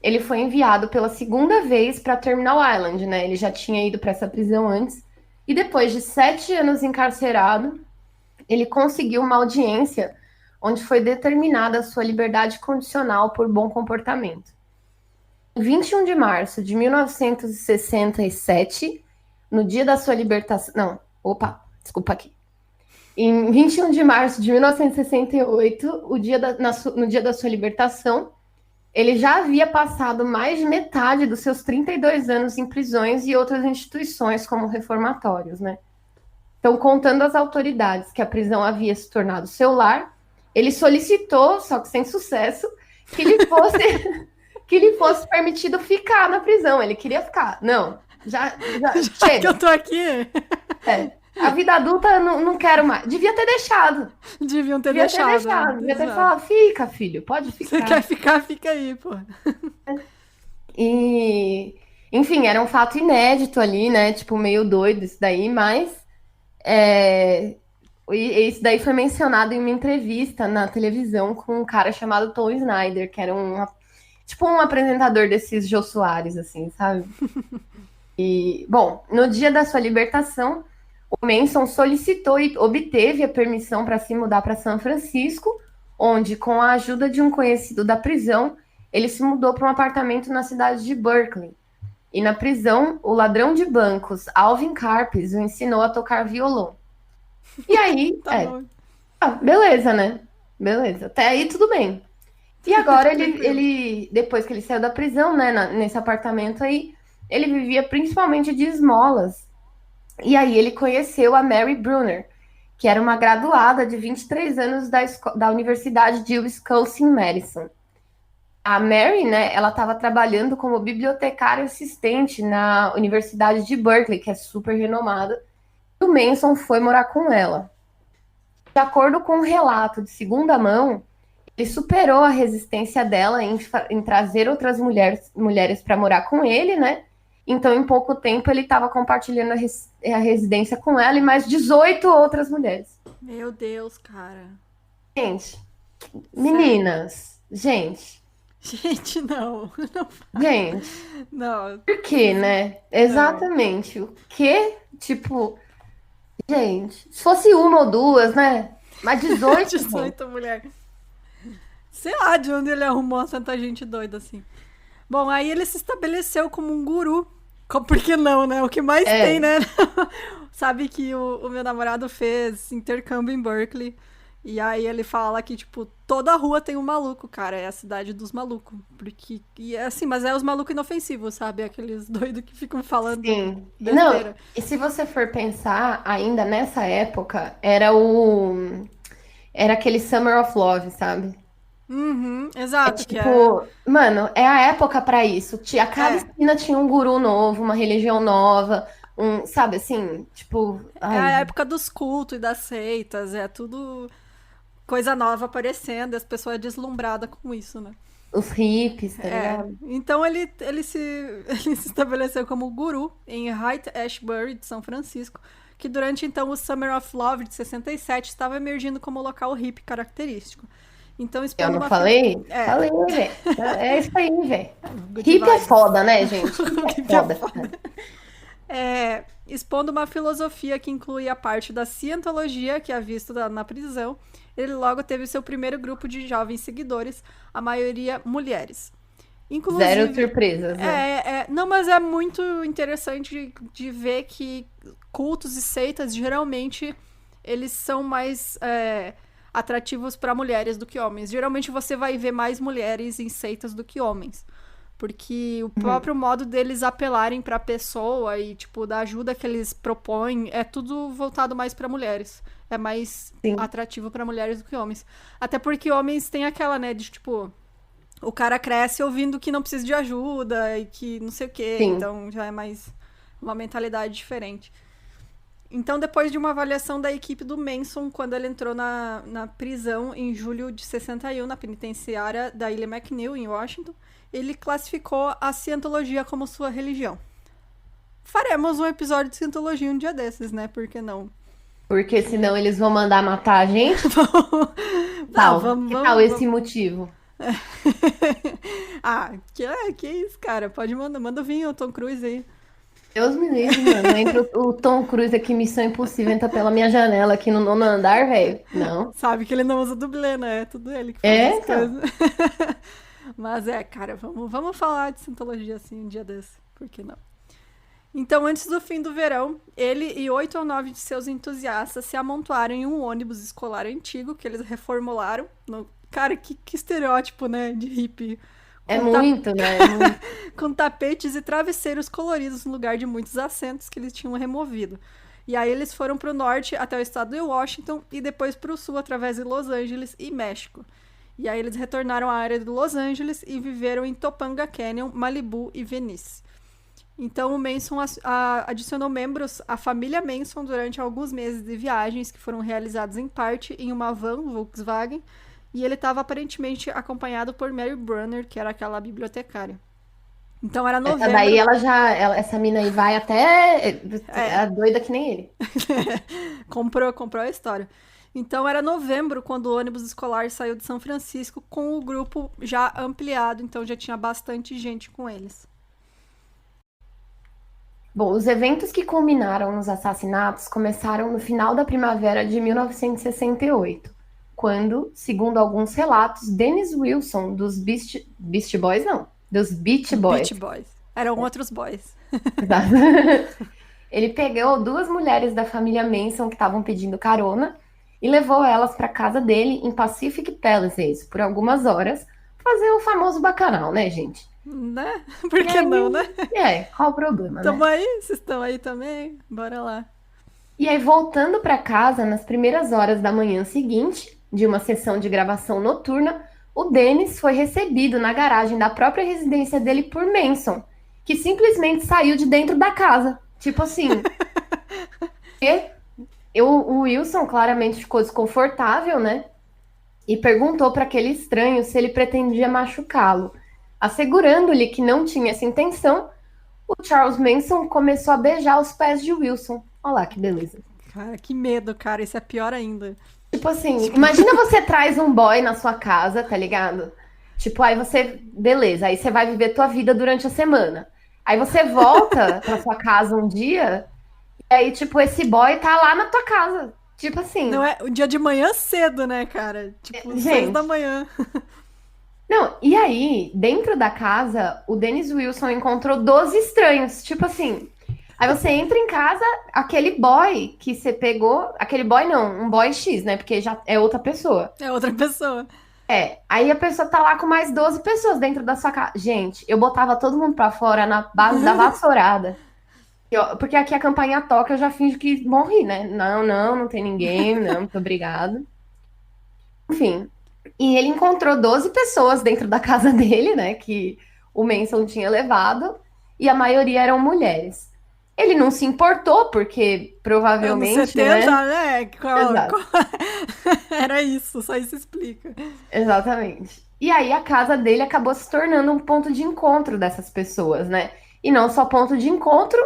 ele foi enviado pela segunda vez para Terminal Island, né? Ele já tinha ido para essa prisão antes. E depois de 7 anos encarcerado, ele conseguiu uma audiência onde foi determinada a sua liberdade condicional por bom comportamento. Em 21 de março de 1967, no dia da sua libertação... Não, desculpa aqui. Em 21 de março de 1968, no dia da sua libertação, ele já havia passado mais de metade dos seus 32 anos em prisões e outras instituições, como reformatórios, né? Então, contando às autoridades que a prisão havia se tornado seu lar, ele solicitou, só que sem sucesso, que ele fosse permitido ficar na prisão. Ele queria ficar. Não, já chega. Que eu tô aqui. A vida adulta não quero mais. Devia ter deixado. Devia ter deixado. Devia ter falado, fica, filho, pode ficar. Você quer ficar, fica aí, pô. E Enfim, era um fato inédito ali, né? Tipo, meio doido isso daí, mas é, isso daí foi mencionado em uma entrevista na televisão com um cara chamado Tom Snyder, que era tipo um apresentador desses Jô Soares, assim, sabe? E, bom, no dia da sua libertação, o Manson solicitou e obteve a permissão para se mudar para São Francisco, onde, com a ajuda de um conhecido da prisão, ele se mudou para um apartamento na cidade de Berkeley. E na prisão, o ladrão de bancos, Alvin Karpis, o ensinou a tocar violão. E aí, Tá bom. beleza, né? Beleza, até aí tudo bem. E agora Tranquilo. depois que ele saiu da prisão, né, nesse apartamento aí, ele vivia principalmente de esmolas. E aí ele conheceu a Mary Brunner, que era uma graduada de 23 anos da Universidade de Wisconsin-Madison. A Mary, né, ela estava trabalhando como bibliotecária assistente na Universidade de Berkeley, que é super renomada. E o Manson foi morar com ela. De acordo com um relato de segunda mão, ele superou a resistência dela em trazer outras mulheres para morar com ele, né? Então, em pouco tempo, ele estava compartilhando a residência com ela e mais 18 outras mulheres. Meu Deus, cara. Gente, meninas, gente, Gente, não. gente, Não. por quê, né? Exatamente. O quê? Tipo, gente, se fosse uma ou duas, né? Mas 18, gente. 18 mulher. Sei lá de onde ele arrumou tanta gente doida assim. Bom, aí ele se estabeleceu como um guru. Por que não, né? O que mais tem, né? Sabe que o meu namorado fez intercâmbio em Berkeley. E aí ele fala que, tipo, toda rua tem um maluco, cara. É a cidade dos malucos. Porque, e é assim, mas é os malucos inofensivos, sabe? Aqueles doidos que ficam falando Sim. besteira. Não, e se você for pensar, ainda nessa época, era aquele Summer of Love, sabe? Uhum, exato. Que Tipo, mano, é a época pra isso. A cada é, esquina tinha um guru novo, uma religião nova, sabe assim, tipo, é a ai, época dos cultos e das seitas. É tudo coisa nova aparecendo. E as pessoas deslumbradas com isso, né? os hippies, tá É, ligado? então ele se estabeleceu como guru em Haight Ashbury, de São Francisco, que durante então o Summer of Love de 67 estava emergindo como local hippie característico. Então, Eu expondo não uma falei? É, Falei, velho. É isso aí, velho. good Hippie é vibes. foda, né, gente? Hippie é Hippie é foda. Expondo uma filosofia que inclui a parte da cientologia, que é vista na prisão. Ele logo teve seu primeiro grupo de jovens seguidores, a maioria mulheres. Inclusive, Zero surpresas, né? não, mas é muito interessante de ver que cultos e seitas geralmente eles são mais atrativos para mulheres do que homens. Geralmente você vai ver mais mulheres em seitas do que homens. Porque o próprio modo deles apelarem pra pessoa e, tipo, da ajuda que eles propõem é tudo voltado mais pra mulheres. É mais Sim. atrativo pra mulheres do que homens. Até porque homens têm aquela, né, de, tipo, o cara cresce ouvindo que não precisa de ajuda e que não sei o quê. Sim. Então já é mais uma mentalidade diferente. Então, depois de uma avaliação da equipe do Manson, quando ele entrou na prisão em julho de 61, na penitenciária da Ilha McNeil, em Washington, ele classificou a cientologia como sua religião. Faremos um episódio de cientologia um dia desses, né? Por que não? Porque senão eles vão mandar matar a gente. Não, Que tal esse motivo? Que isso, cara? Pode manda vir o Tom Cruise aí. Deus me livre, mano. Entra o Tom Cruise aqui, Missão Impossível, entra pela minha janela aqui no 9º andar, velho. Não. Sabe que ele não usa dublê, né? É tudo ele que faz as Então. coisas. Mas cara, vamos falar de cientologia assim um dia desse. Por que não? Então, antes do fim do verão, ele e 8 ou 9 de seus entusiastas se amontoaram em um ônibus escolar antigo que eles reformularam. Cara, que estereótipo, né? De hippie. É muito, né? É muito. Com tapetes e travesseiros coloridos no lugar de muitos assentos que eles tinham removido. E aí eles foram para o norte até o estado de Washington e depois para o sul através de Los Angeles e México. E aí eles retornaram à área de Los Angeles e viveram em Topanga Canyon, Malibu e Venice. Então o Manson adicionou membros à família Manson durante alguns meses de viagens que foram realizados em parte em uma van Volkswagen, e ele estava aparentemente acompanhado por Mary Brunner, que era aquela bibliotecária. Então era Essa novembro. daí essa mina aí vai até a doida que nem ele. Comprou a história. Então era novembro quando o ônibus escolar saiu de São Francisco com o grupo já ampliado, então já tinha bastante gente com eles. Bom, os eventos que culminaram nos assassinatos começaram no final da primavera de 1968, quando, segundo alguns relatos, Dennis Wilson, dos Beast Boys, não, dos Beach Boys, Beach Boys. Eram outros boys. ele pegou duas mulheres da família Manson que estavam pedindo carona e levou elas para casa dele em Pacific Palisades por algumas horas, fazer o famoso bacanal, né, gente? Né? Por que não, né? Qual o problema, né? Tamo aí? Vocês estão aí também? Bora lá. E aí, voltando para casa, nas primeiras horas da manhã seguinte, de uma sessão de gravação noturna, o Dennis foi recebido na garagem da própria residência dele por Manson, que simplesmente saiu de dentro da casa. Tipo assim. O Wilson claramente ficou desconfortável, né? E perguntou para aquele estranho se ele pretendia machucá-lo. Assegurando-lhe que não tinha essa intenção, o Charles Manson começou a beijar os pés de Wilson. Olha lá que beleza. Cara, que medo, cara. Isso é pior ainda. Tipo assim, imagina você traz um boy na sua casa, tá ligado? Tipo, aí você, beleza, aí você vai viver tua vida durante a semana. Aí você volta pra sua casa um dia, e aí, tipo, esse boy tá lá na tua casa. Tipo assim. Não é o dia de manhã cedo, né, cara? Tipo, 6 da manhã. Não, e aí, dentro da casa, o Dennis Wilson encontrou 12 estranhos. Tipo assim. Aí você entra em casa, aquele boy que você pegou. Aquele boy não, um boy X, né? Porque já é outra pessoa. É outra pessoa. Aí a pessoa tá lá com mais 12 pessoas dentro da sua casa. Gente, eu botava todo mundo pra fora na base da vassourada. Porque aqui a campainha toca, eu já finjo que morri, né? Não tem ninguém, não, muito obrigado. Enfim. E ele encontrou 12 pessoas dentro da casa dele, né? Que o Manson tinha levado. E a maioria eram mulheres. Ele não se importou, porque provavelmente. Anos 70, né? Exato. Era isso, só isso explica. Exatamente. E aí a casa dele acabou se tornando um ponto de encontro dessas pessoas, né? E não só ponto de encontro,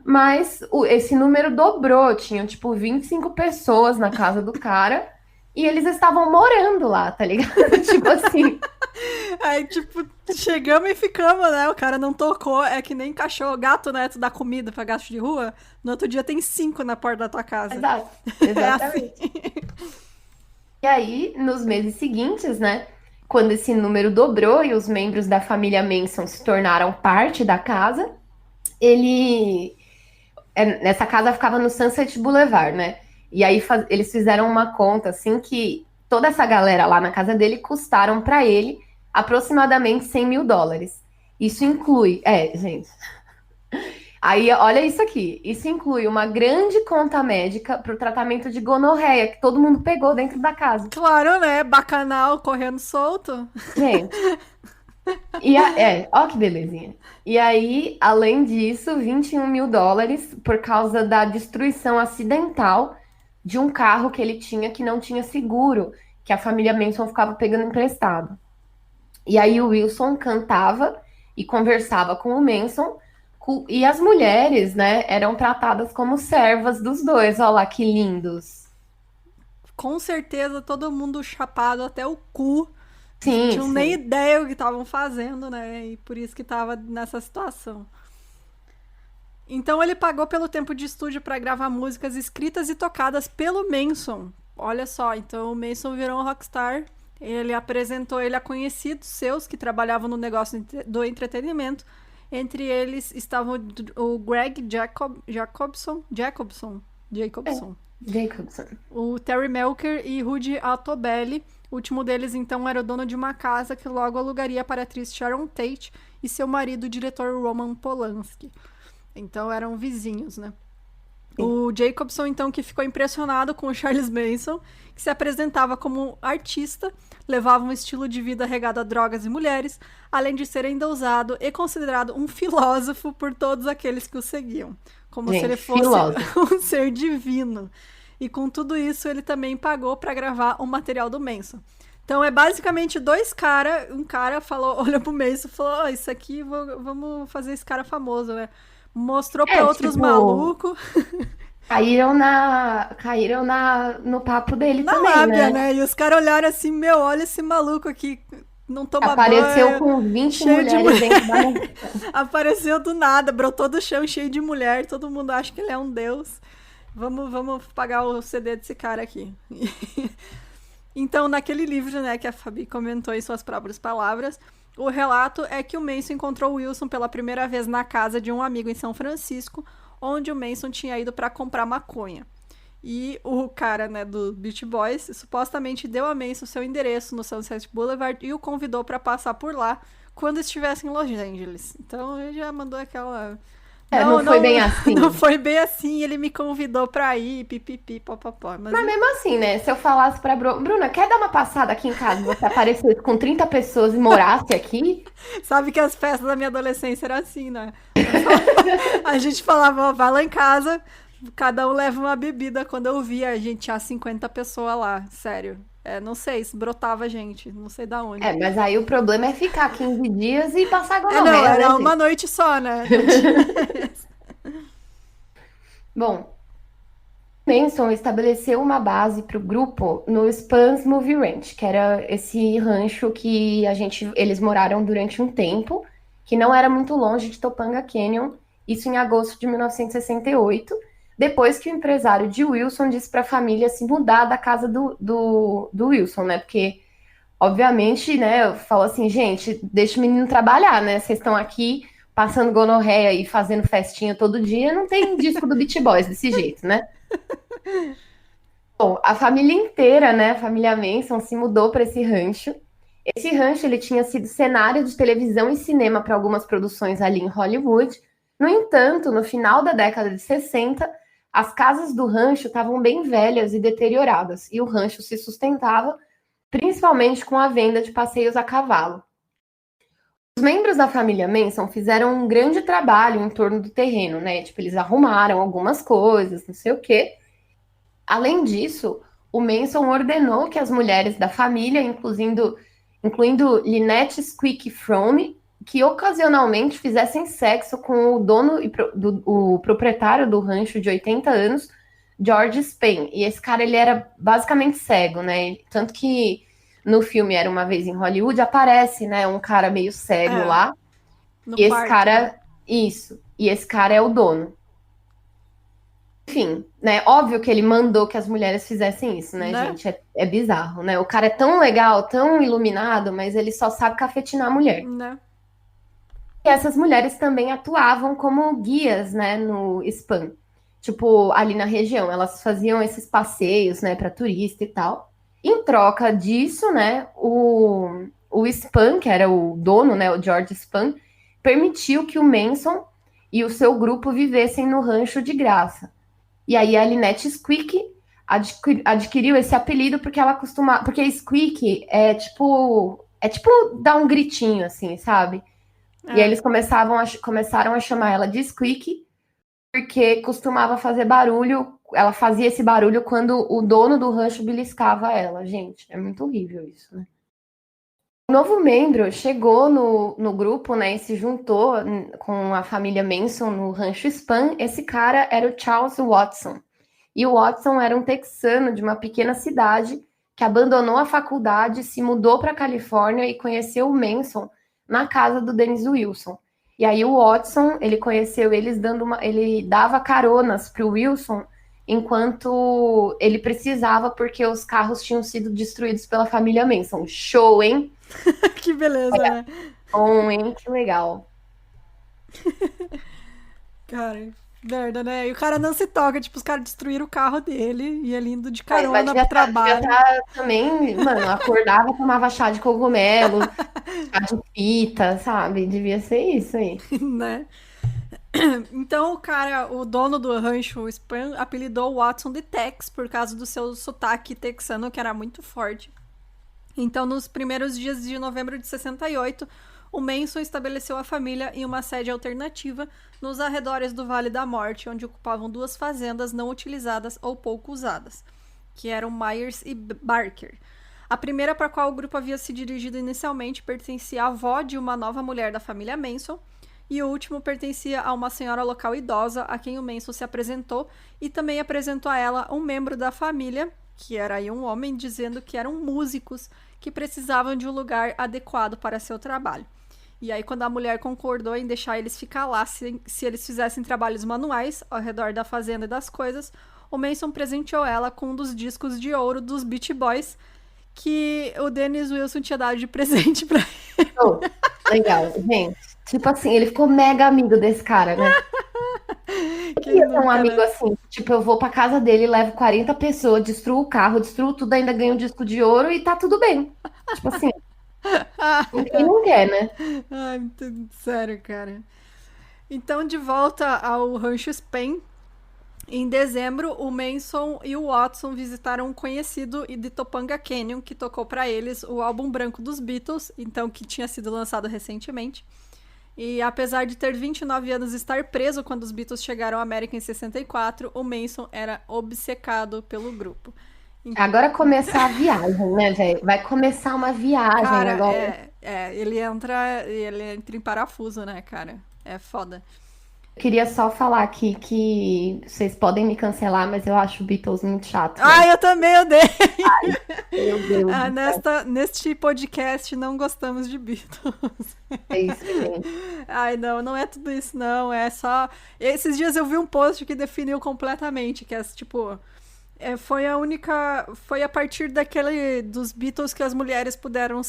mas esse número dobrou. Tinham, tipo, 25 pessoas na casa do cara. E eles estavam morando lá, tá ligado? Tipo assim. Aí, tipo, chegamos e ficamos, né? O cara não tocou. É que nem cachorro, gato, né? Tu dá comida pra gato de rua. No outro dia tem 5 na porta da tua casa. Exato. Exatamente. É assim. E aí, nos meses seguintes, né? Quando esse número dobrou e os membros da família Manson se tornaram parte da casa, nessa casa ficava no Sunset Boulevard, né? E aí eles fizeram uma conta, assim, que toda essa galera lá na casa dele custaram para ele aproximadamente $100 mil. Isso inclui... gente... Aí, olha isso aqui. Isso inclui uma grande conta médica para o tratamento de gonorreia, que todo mundo pegou dentro da casa. Claro, né? Bacanal correndo solto. Gente. Ó que belezinha. E aí, além disso, $21 mil por causa da destruição acidental de um carro que ele tinha que não tinha seguro, que a família Manson ficava pegando emprestado. E aí o Wilson cantava e conversava com o Manson, e as mulheres, né, eram tratadas como servas dos dois. Olha lá que lindos. Com certeza todo mundo chapado até o cu. Sim, Tinham nem ideia do que estavam fazendo, né? E por isso que tava nessa situação. Então ele pagou pelo tempo de estúdio para gravar músicas escritas e tocadas pelo Manson. Olha só, então o Manson virou um rockstar. Ele apresentou ele a conhecidos seus que trabalhavam no negócio do entretenimento. Entre eles estavam o Greg Jacobson. O Terry Melcher e Rudy Altobelli. O último deles, então, era o dono de uma casa que logo alugaria para a atriz Sharon Tate e seu marido, o diretor Roman Polanski. Então, eram vizinhos, né? Sim. O Jacobson, então, que ficou impressionado com o Charles Manson, que se apresentava como artista, levava um estilo de vida regado a drogas e mulheres, além de ser endeusado e considerado um filósofo por todos aqueles que o seguiam. Como se ele fosse um ser divino. E com tudo isso, ele também pagou para gravar o material do Manson. Então é basicamente dois caras, um cara falou, olhou pro Manson e falou, isso aqui, vamos fazer esse cara famoso, né? Mostrou pra outros tipo, malucos. Caíram no papo dele Na também, lábia, né? né? E os caras olharam assim, meu, olha esse maluco aqui, não toma Apareceu banho, com 20 cheio de mulheres dentro da Apareceu do nada, brotou do chão cheio de mulher, todo mundo acha que ele é um deus. Vamos pagar o CD desse cara aqui. Então, naquele livro, né, que a Fabi comentou em suas próprias palavras, o relato é que o Manson encontrou o Wilson pela primeira vez na casa de um amigo em São Francisco, onde o Manson tinha ido para comprar maconha. E o cara, né, do Beach Boys, supostamente deu a Manson seu endereço no Sunset Boulevard e o convidou para passar por lá quando estivesse em Los Angeles. Então, ele já mandou aquela... Não foi bem assim. Não foi bem assim, ele me convidou pra ir, pipipi, popopó. Mas mesmo assim, né? Se eu falasse pra Bruna, quer dar uma passada aqui em casa? Você aparecesse com 30 pessoas e morasse aqui? Sabe que as festas da minha adolescência eram assim, né? A gente falava, ó, vai lá em casa, cada um leva uma bebida. Quando eu via, a gente tinha 50 pessoas lá, sério. Não sei, se brotava gente, não sei da onde. Mas aí o problema é ficar 15 dias e passar Não, gonorreia, era né, uma gente? noite só, né? Bom, Manson estabeleceu uma base para o grupo no Spans Movie Ranch, que era esse rancho que eles moraram durante um tempo, que não era muito longe de Topanga Canyon, isso em agosto de 1968, depois que o empresário de Wilson disse para a família se mudar da casa do Wilson, né? Porque, obviamente, né, falou assim, gente, deixa o menino trabalhar, né? Vocês estão aqui passando gonorreia e fazendo festinha todo dia, não tem disco do Beach Boys desse jeito, né? Bom, a família inteira, né, a família Manson se mudou para esse rancho. Esse rancho ele tinha sido cenário de televisão e cinema para algumas produções ali em Hollywood. No entanto, no final da década de 60, as casas do rancho estavam bem velhas e deterioradas, e o rancho se sustentava principalmente com a venda de passeios a cavalo. Os membros da família Manson fizeram um grande trabalho em torno do terreno, né? Tipo, eles arrumaram algumas coisas, não sei o quê. Além disso, o Manson ordenou que as mulheres da família, incluindo Lynette Squeaky Fromme, que ocasionalmente fizessem sexo com o dono o proprietário do rancho de 80 anos, George Spain. E esse cara, ele era basicamente cego, né? Tanto que no filme Era Uma Vez em Hollywood aparece, né, um cara meio cego lá. No E esse parque, cara, né? isso. E esse cara é o dono. Enfim, né? Óbvio que ele mandou que as mulheres fizessem isso, né, gente? É bizarro, né? O cara é tão legal, tão iluminado, mas ele só sabe cafetinar a mulher. Né? E essas mulheres também atuavam como guias, né, no Spam. Tipo, ali na região, elas faziam esses passeios, né, para turista e tal. Em troca disso, né, o Spam, que era o dono, né, o George Spam, permitiu que o Manson e o seu grupo vivessem no rancho de graça. E aí a Lynette Squeak adquiriu esse apelido porque ela costuma... Porque Squeak é tipo dar um gritinho, assim, sabe? E aí eles começaram a chamar ela de Squeak porque costumava fazer barulho. Ela fazia esse barulho quando o dono do rancho beliscava ela. Gente, é muito horrível isso, né? O novo membro chegou no grupo, né, e se juntou com a família Manson no rancho Spam. Esse cara era o Charles Watson. E o Watson era um texano de uma pequena cidade que abandonou a faculdade, se mudou para a Califórnia e conheceu o Manson na casa do Dennis Wilson. E aí o Watson, ele conheceu eles ele dava caronas para o Wilson enquanto ele precisava, porque os carros tinham sido destruídos pela família Manson. Show, hein? Que beleza, né? Bom, hein? Que legal. Cara, merda, né? E o cara não se toca, tipo, os caras destruíram o carro dele e ele indo de carona pro trabalho. Também, mano, acordava, tomava chá de cogumelo, chá de pita, sabe? Devia ser isso aí. Né? Então o dono do rancho, o Spam, apelidou o Watson de Tex por causa do seu sotaque texano, que era muito forte. Então, nos primeiros dias de novembro de 68, o Manson estabeleceu a família em uma sede alternativa nos arredores do Vale da Morte, onde ocupavam 2 fazendas não utilizadas ou pouco usadas, que eram Myers e Barker. A primeira para a qual o grupo havia se dirigido inicialmente pertencia à avó de uma nova mulher da família Manson, e o último pertencia a uma senhora local idosa a quem o Manson se apresentou e também apresentou a ela um membro da família, que era aí um homem, dizendo que eram músicos que precisavam de um lugar adequado para seu trabalho. E aí, quando a mulher concordou em deixar eles ficar lá se eles fizessem trabalhos manuais ao redor da fazenda e das coisas, o Manson presenteou ela com um dos discos de ouro dos Beach Boys que o Dennis Wilson tinha dado de presente pra ele. Oh, legal, gente. Tipo assim, ele ficou mega amigo desse cara, né? Eu tenho um amigo assim, tipo, eu vou pra casa dele, levo 40 pessoas, destruo o carro, destruo tudo, ainda ganho um disco de ouro e tá tudo bem. Tipo assim, quem não quer, né? Ai, sério, cara. Então, de volta ao Rancho Spen, em dezembro, o Manson e o Watson visitaram um conhecido de Topanga Canyon que tocou pra eles o álbum branco dos Beatles, então que tinha sido lançado recentemente. E apesar de ter 29 anos e estar preso quando os Beatles chegaram à América em 64, o Manson era obcecado pelo grupo. Agora começar a viagem, né, velho? Vai começar uma viagem Cara, agora. ele entra em parafuso, né, cara? É foda. Eu queria só falar aqui que vocês podem me cancelar, mas eu acho o Beatles muito chato. Né? Ah, eu também odeio! Meu Deus. Neste podcast não gostamos de Beatles. É isso, gente. Ai, não é tudo isso, não. É só. Esses dias eu vi um post que definiu completamente, que é tipo. Foi a única. Foi a partir dos Beatles que as mulheres puderam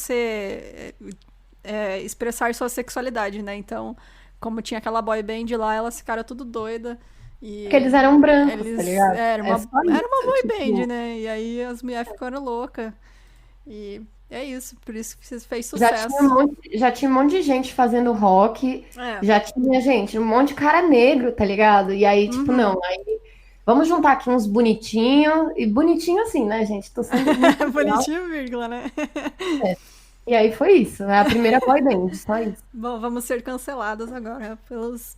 expressar sua sexualidade, né? Então, como tinha aquela boy band lá, elas ficaram tudo doida. Porque eles eram brancos, tá ligado? Era uma boy tipo... band, né? E aí as mulheres ficaram loucas. E é isso, por isso que fez sucesso. Já tinha um monte de gente fazendo rock, já tinha, gente, um monte de cara negro, tá ligado? E aí, tipo, não, aí vamos juntar aqui uns bonitinhos, e bonitinho assim, né, gente? Tô sendo bonitinho, vírgula, né? E aí foi isso, é a primeira boy band, só isso. Bom, vamos ser canceladas agora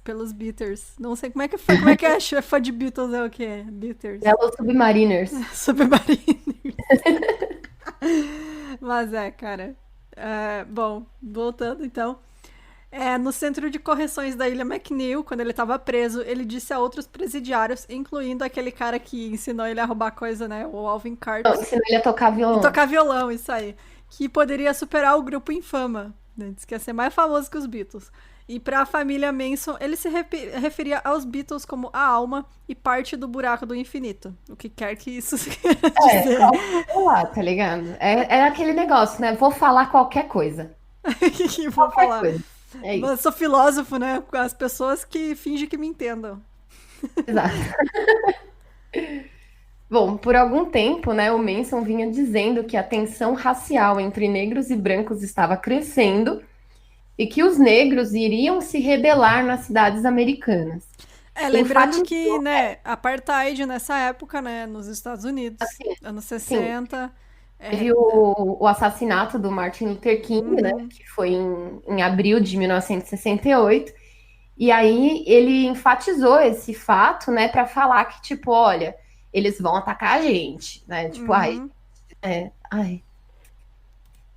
pelos Beaters. Não sei como é que foi, como é que é fã de Beatles é o quê? Beaters. É os Submariners. Submariners. Mas cara. Bom, voltando então. No centro de correções da Ilha McNeil, quando ele estava preso, ele disse a outros presidiários, incluindo aquele cara que ensinou ele a roubar coisa, né? O Alvin Carter. Ensinou ele a tocar violão. Tocar violão, isso aí. Que poderia superar o grupo em fama. Né? Diz que ia ser mais famoso que os Beatles. E para a família Manson, ele se referia aos Beatles como a alma e parte do buraco do infinito. O que quer que isso queira dizer. Sei lá, tá ligado? É aquele negócio, né? Vou falar qualquer coisa. que vou falar? Coisa. É isso. Eu sou filósofo, né? Com as pessoas que fingem que me entendam. Exato. Bom, por algum tempo, né, o Manson vinha dizendo que a tensão racial entre negros e brancos estava crescendo e que os negros iriam se rebelar nas cidades americanas. Lembrando que, né, apartheid nessa época, né, nos Estados Unidos, anos 60... Teve o assassinato do Martin Luther King, né, que foi em abril de 1968, e aí ele enfatizou esse fato, né, para falar que, tipo, olha, eles vão atacar a gente, né, tipo,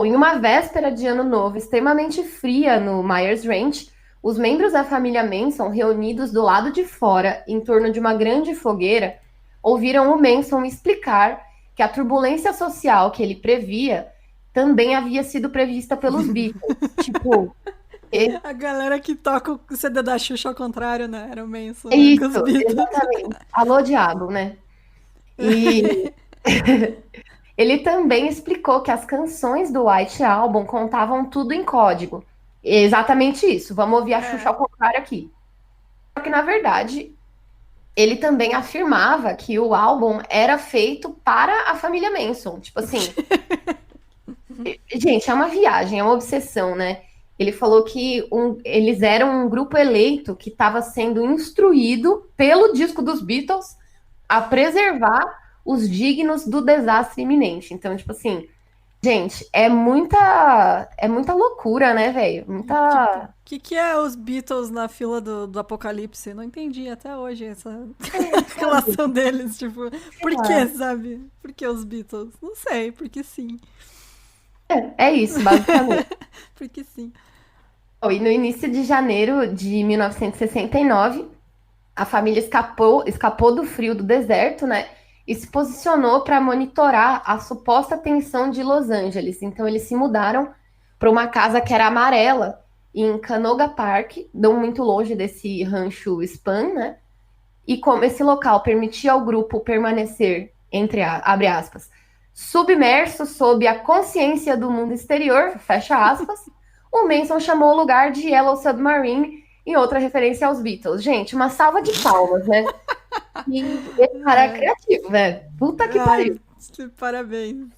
Em uma véspera de Ano Novo extremamente fria no Myers Ranch, os membros da família Manson, reunidos do lado de fora, em torno de uma grande fogueira, ouviram o Manson explicar que a turbulência social que ele previa também havia sido prevista pelos Beatles. Tipo... A galera que toca o CD da Xuxa ao contrário, né? Era o Manson. É isso, exatamente. Alô, diabo, né? E... ele também explicou que as canções do White Album contavam tudo em código. Exatamente isso. Vamos ouvir a Xuxa ao contrário aqui. Só que, na verdade, ele também afirmava que o álbum era feito para a família Manson. Tipo assim... Gente, é uma viagem, é uma obsessão, né? Ele falou que eles eram um grupo eleito que estava sendo instruído pelo disco dos Beatles a preservar os dignos do desastre iminente. Então, tipo assim, Gente, é muita loucura, né, velho? Tipo, o Muita. que é os Beatles na fila do Apocalipse? Não entendi até hoje essa Sabe? relação deles. Tipo, Sei por que, lá. sabe? Por que os Beatles? Não sei, porque sim. É isso, basicamente. Porque sim. E no início de janeiro de 1969, a família escapou do frio do deserto, né? E se posicionou para monitorar a suposta tensão de Los Angeles. Então, eles se mudaram para uma casa que era amarela, em Canoga Park, não muito longe desse rancho Spam, né? E como esse local permitia ao grupo permanecer, abre aspas, submerso sob a consciência do mundo exterior, fecha aspas, o Manson chamou o lugar de Yellow Submarine, em outra referência aos Beatles. Gente, uma salva de palmas, né? E esse cara é Ai, criativo, velho. Puta que ai, pariu. parabéns.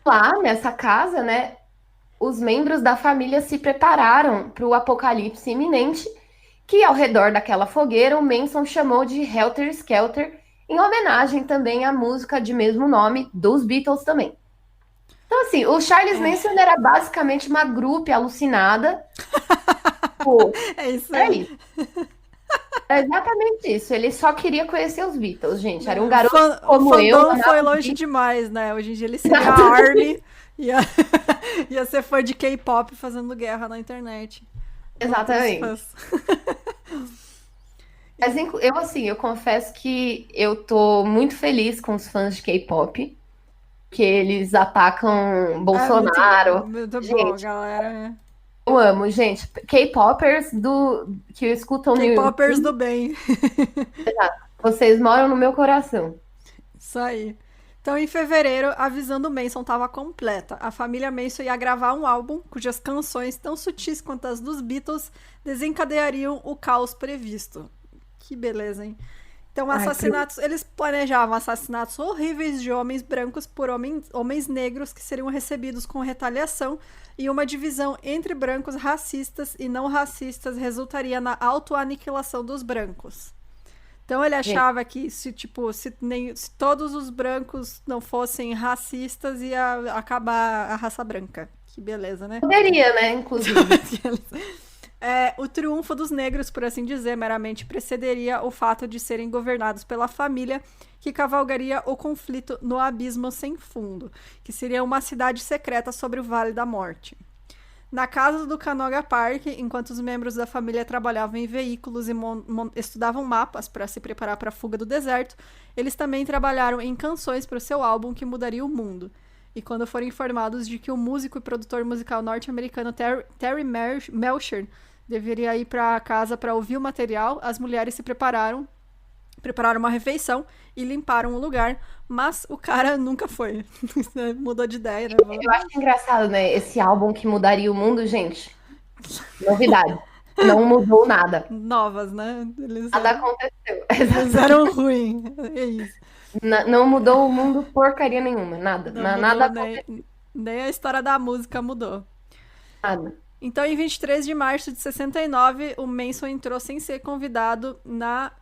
Lá nessa casa, né, os membros da família se prepararam para o apocalipse iminente, que ao redor daquela fogueira o Manson chamou de Helter Skelter, em homenagem também à música de mesmo nome dos Beatles também. Então, assim, o Charles É, Manson era basicamente uma grupe alucinada. Pô, é isso era aí. isso. Era exatamente isso. Ele só queria conhecer os Beatles, gente. Era um É, O, garoto fan, o como eu, fandom foi amava os longe Beatles. demais, né? Hoje em dia ele seria a Exatamente. Army. Ia, ia ser fã de K-pop fazendo guerra na internet contra os Exatamente. fãs. Mas eu, assim, eu confesso que eu tô muito feliz com os fãs de K-pop, que eles atacam É Bolsonaro. muito bom, Gente, galera. eu amo, gente. K-popers que escutam no K-popers do YouTube, bem. vocês moram no meu coração. Isso aí. Então, em fevereiro, a visão do Manson estava completa. A família Manson ia gravar um álbum cujas canções, tão sutis quanto as dos Beatles, desencadeariam o caos previsto. Que beleza, hein? Então, Ai, assassinatos. Eles planejavam assassinatos horríveis de homens brancos por homens negros que seriam recebidos com retaliação, e uma divisão entre brancos racistas e não racistas resultaria na autoaniquilação dos brancos. Então ele gente, achava que se todos os brancos não fossem racistas, ia acabar a raça branca. Que beleza, né? poderia, né, inclusive. O triunfo dos negros, por assim dizer, meramente precederia o fato de serem governados pela família, que cavalgaria o conflito no abismo sem fundo, que seria uma cidade secreta sobre o Vale da Morte. Na casa do Canoga Park, enquanto os membros da família trabalhavam em veículos e estudavam mapas para se preparar para a fuga do deserto, eles também trabalharam em canções para o seu álbum que mudaria o mundo. E quando foram informados de que o músico e produtor musical norte-americano Terry Melcher deveria ir para a casa para ouvir o material, as mulheres se prepararam uma refeição e limparam o lugar, mas o cara nunca foi. Mudou de ideia, né? Eu acho engraçado, né, esse álbum que mudaria o mundo, gente. Novidade. Não mudou nada. Novas, né? Eles, Nada aconteceu. eles eram ruins. É isso. Não mudou o mundo porcaria nenhuma. Nada. Não Nada mudou aconteceu. nem a história da música mudou. Nada. Então, em 23 de março de 69, o Manson entrou sem ser convidado na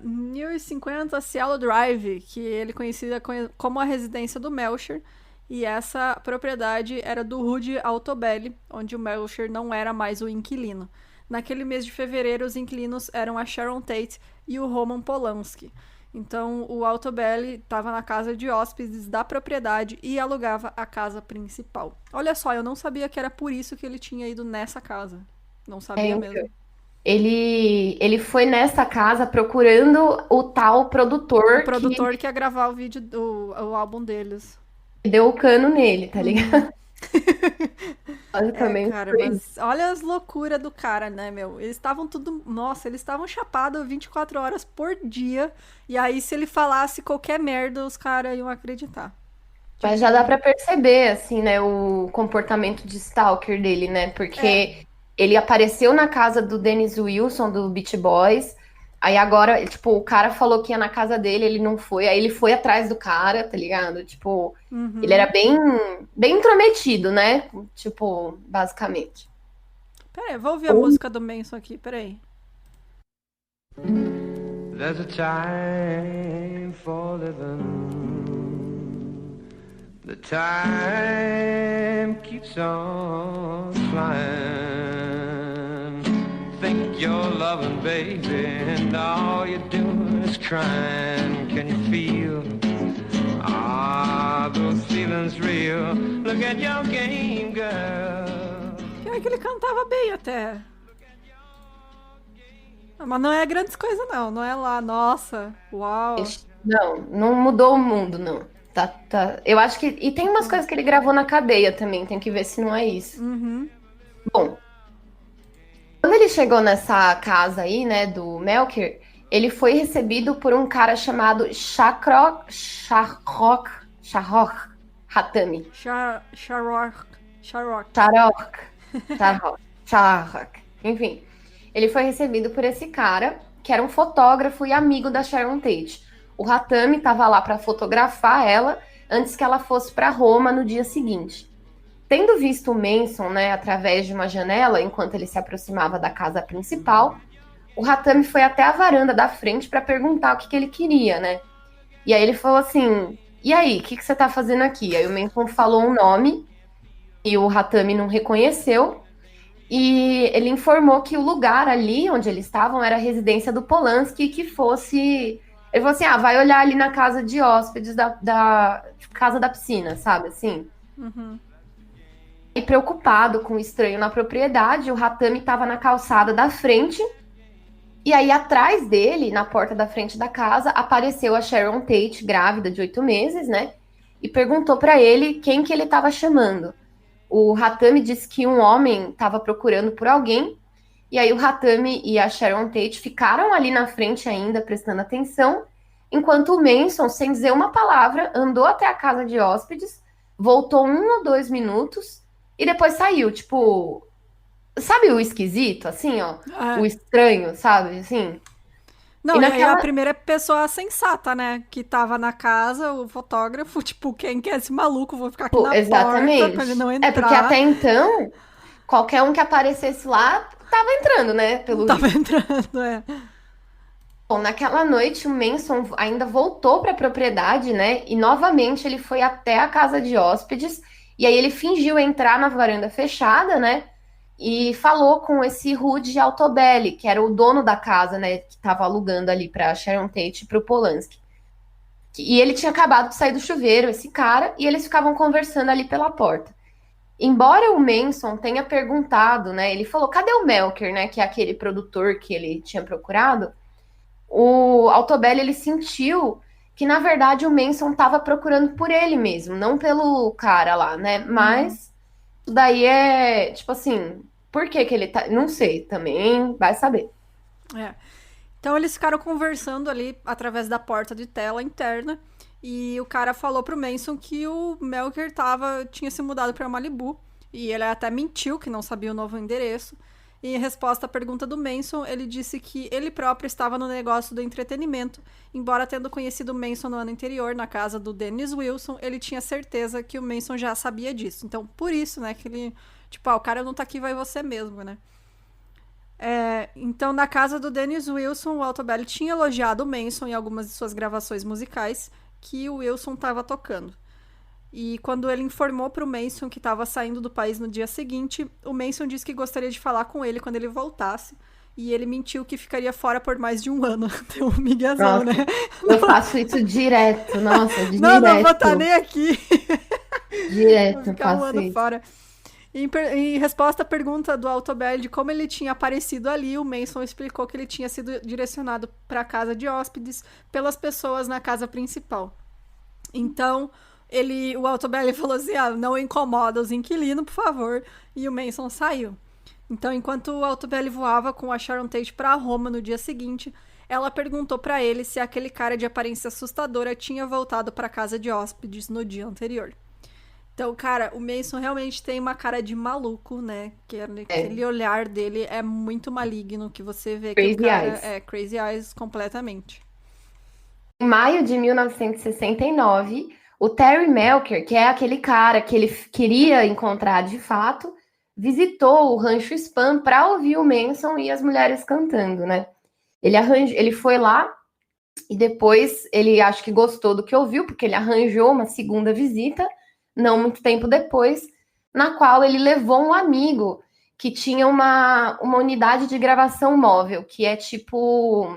New 50 Cielo Drive, que ele conhecia como a residência do Melcher, e essa propriedade era do Rudy Altobelli, onde o Melcher não era mais o inquilino. Naquele mês de fevereiro, os inquilinos eram a Sharon Tate e o Roman Polanski. Então, o Altobelli estava na casa de hóspedes da propriedade e alugava a casa principal. Olha só, eu não sabia que era por isso que ele tinha ido nessa casa. Não É, sabia mesmo. ele foi nessa casa procurando o tal O produtor que produtor que ia gravar o vídeo o álbum deles. deu o cano nele, tá Uhum. ligado? É, Basicamente cara, foi isso. mas olha as loucuras do cara, né, meu? Eles estavam tudo. Nossa, eles estavam chapados 24 horas por dia. E aí, se ele falasse qualquer merda, os caras iam acreditar. Mas já dá Tipo, pra perceber, assim, né, o comportamento de stalker dele, né? é. Porque ele apareceu na casa do Dennis Wilson, do Beach Boys. Aí agora, tipo, o cara falou que ia na casa dele, ele não foi. Aí ele foi atrás do cara, tá ligado? Tipo, ele era Uhum. bem intrometido, né? Tipo, basicamente. Pera aí, vou ouvir a música do Manson aqui, peraí. There's a time for living, The time keeps on flying. Think you're loving, baby, and all you're doing is crying. Can you feel? Are those feelings real? Look at your game, girl. Pior que ele cantava bem até. Mas não é grandes coisas, não. Não é lá, nossa, uau. Não mudou o mundo, não. Tá. Eu acho que... E tem umas coisas que ele gravou na cadeia também, tem que ver se não é isso. Uhum. Bom, quando ele chegou nessa casa aí, né, do Melker, ele foi recebido por um cara chamado Shahrokh Hatami. Shahrokh. Enfim, ele foi recebido por esse cara, que era um fotógrafo e amigo da Sharon Tate. O Hatami estava lá para fotografar ela antes que ela fosse para Roma no dia seguinte. Tendo visto o Manson, né, através de uma janela, enquanto ele se aproximava da casa principal, o Hatami foi até a varanda da frente para perguntar o que ele queria, né? E aí ele falou assim, e aí, o que você tá fazendo aqui? Aí o Manson falou um nome e o Hatami não reconheceu. E ele informou que o lugar ali onde eles estavam era a residência do Polanski, que fosse... Ele falou assim, vai olhar ali na casa de hóspedes da casa da piscina, sabe, assim? Uhum. E preocupado com o estranho na propriedade, o Hatami estava na calçada da frente, e aí atrás dele, na porta da frente da casa, apareceu a Sharon Tate, grávida de 8 meses, né? E perguntou para ele quem que ele estava chamando. O Hatami disse que um homem estava procurando por alguém, e aí o Hatami e a Sharon Tate ficaram ali na frente ainda, prestando atenção, enquanto o Manson, sem dizer uma palavra, andou até a casa de hóspedes, voltou 1 ou 2 minutos, e depois saiu, tipo... Sabe o esquisito, assim, ó? O estranho, sabe, assim? Não, e aí a primeira pessoa sensata, né? Que tava na casa, o fotógrafo, tipo, quem que é esse maluco? Vou ficar aqui na porta pra ele não entrar. É porque até então, qualquer um que aparecesse lá, tava entrando, né? Tava entrando, é. Bom, naquela noite, o Manson ainda voltou pra propriedade, né? E novamente ele foi até a casa de hóspedes, e aí ele fingiu entrar na varanda fechada, né? E falou com esse Rudy Altobelli, que era o dono da casa, né, que estava alugando ali para Sharon Tate e para o Polanski. E ele tinha acabado de sair do chuveiro, esse cara, e eles ficavam conversando ali pela porta. Embora o Manson tenha perguntado, né, ele falou, cadê o Melker, né, que é aquele produtor que ele tinha procurado, o Altobelli, ele sentiu que, na verdade, o Manson estava procurando por ele mesmo, não pelo cara lá, né, mas... Daí é, tipo assim, por que ele tá... Não sei, também vai saber. É. Então eles ficaram conversando ali através da porta de tela interna e o cara falou pro Manson que o Melker tinha se mudado pra Malibu e ele até mentiu que não sabia o novo endereço. E em resposta à pergunta do Manson, ele disse que ele próprio estava no negócio do entretenimento, embora tendo conhecido o Manson no ano anterior, na casa do Dennis Wilson, ele tinha certeza que o Manson já sabia disso. Então, por isso, né, que ele... Tipo, o cara não tá aqui, vai você mesmo, né? Então, na casa do Dennis Wilson, o Altobelli tinha elogiado o Manson em algumas de suas gravações musicais que o Wilson estava tocando. E quando ele informou para o Manson que estava saindo do país no dia seguinte, o Manson disse que gostaria de falar com ele quando ele voltasse. E ele mentiu que ficaria fora por mais de 1 ano. Deu um miguezão, né? Eu faço isso direto, nossa, direto. Não vou estar nem aqui. Direto, vou ficar faço 1 ano isso. fora. Em resposta à pergunta do Altobelli de como ele tinha aparecido ali, o Manson explicou que ele tinha sido direcionado para a casa de hóspedes pelas pessoas na casa principal. Então... o Altobelli falou assim, não incomoda os inquilinos, por favor. E o Manson saiu. Então, enquanto o Altobelli voava com a Sharon Tate para Roma no dia seguinte, ela perguntou para ele se aquele cara de aparência assustadora tinha voltado para casa de hóspedes no dia anterior. Então, cara, o Manson realmente tem uma cara de maluco, né? Aquele olhar dele é muito maligno, que você vê que o cara é Crazy Eyes completamente. Em maio de 1969... O Terry Melker, que é aquele cara que ele queria encontrar de fato, visitou o Rancho Spam para ouvir o Manson e as mulheres cantando, né? Ele foi lá e depois ele acho que gostou do que ouviu, porque ele arranjou uma segunda visita não muito tempo depois, na qual ele levou um amigo que tinha uma unidade de gravação móvel, que é tipo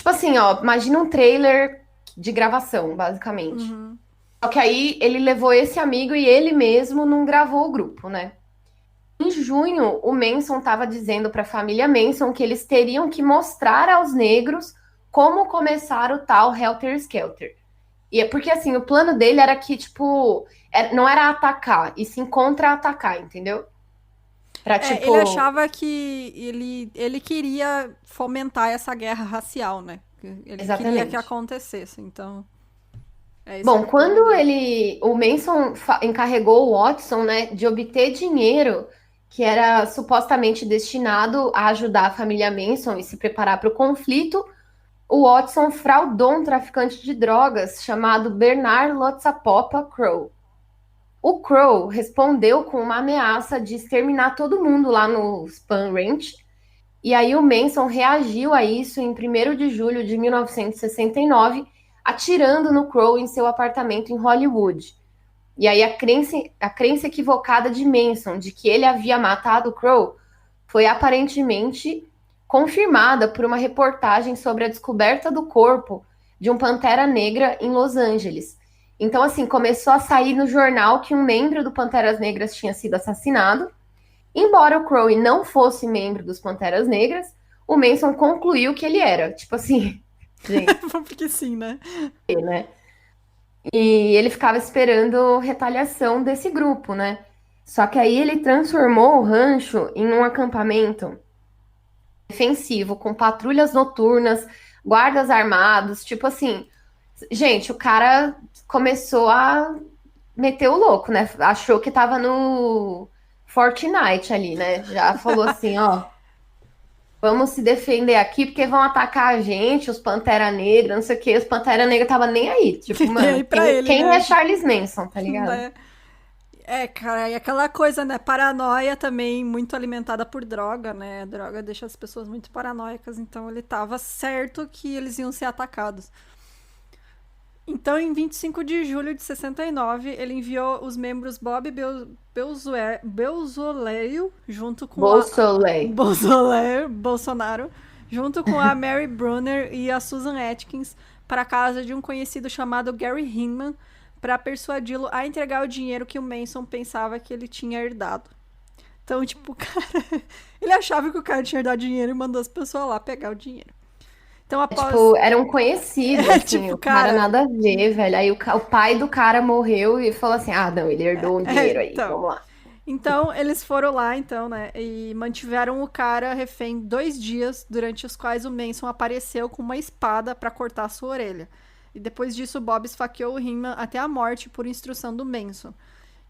assim, ó, imagina um trailer de gravação, basicamente. Só que aí ele levou esse amigo e ele mesmo não gravou o grupo, né? Em junho, o Manson estava dizendo para a família Manson que eles teriam que mostrar aos negros como começar o tal Helter Skelter. E é porque, assim, o plano dele era que, tipo, não era atacar, e sim contra-atacar, entendeu? Pra, tipo... Ele achava que ele queria fomentar essa guerra racial, né? Ele queria que acontecesse, então... Bom, quando o Manson encarregou o Watson, né, de obter dinheiro que era supostamente destinado a ajudar a família Manson e se preparar para o conflito, o Watson fraudou um traficante de drogas chamado Bernard Lotsapopa Crow. O Crow respondeu com uma ameaça de exterminar todo mundo lá no Spahn Ranch, e aí o Manson reagiu a isso em 1º de julho de 1969, atirando no Crow em seu apartamento em Hollywood. E aí a crença equivocada de Manson de que ele havia matado o Crow foi aparentemente confirmada por uma reportagem sobre a descoberta do corpo de um Pantera Negra em Los Angeles. Então, assim, começou a sair no jornal que um membro do Panteras Negras tinha sido assassinado. Embora o Crow não fosse membro dos Panteras Negras, o Manson concluiu que ele era. Tipo assim, gente. Porque sim, né? E ele ficava esperando retaliação desse grupo, né? Só que aí ele transformou o rancho em um acampamento defensivo, com patrulhas noturnas, guardas armados, tipo assim. Gente, o cara começou a meter o louco, né? Achou que tava no Fortnite ali, né? Já falou assim, ó, vamos se defender aqui porque vão atacar a gente, os Pantera Negra, não sei o que. Os Pantera Negra tava nem aí. Tipo, mano, quem né? é Charles Manson, tá ligado? Cara, e aquela coisa, né? Paranoia também muito alimentada por droga, né? Droga deixa as pessoas muito paranoicas, então ele tava certo que eles iam ser atacados. Então, em 25 de julho de 69, ele enviou os membros Bob Belzoleio junto com Bolsonaro, junto com a Mary Brunner e a Susan Atkins para a casa de um conhecido chamado Gary Hinman para persuadi-lo a entregar o dinheiro que o Manson pensava que ele tinha herdado. Então, tipo, cara, ele achava que o cara tinha herdado dinheiro e mandou as pessoas lá pegar o dinheiro. Então, tipo, era um conhecido, assim, tipo, o cara nada a ver, velho. Aí o pai do cara morreu e falou assim, ah, não, ele herdou um dinheiro aí, vamos lá. Então, eles foram lá, então, né, e mantiveram o cara refém 2 dias, durante os quais o Manson apareceu com uma espada para cortar sua orelha. E depois disso, Bob esfaqueou o Hinman até a morte por instrução do Manson.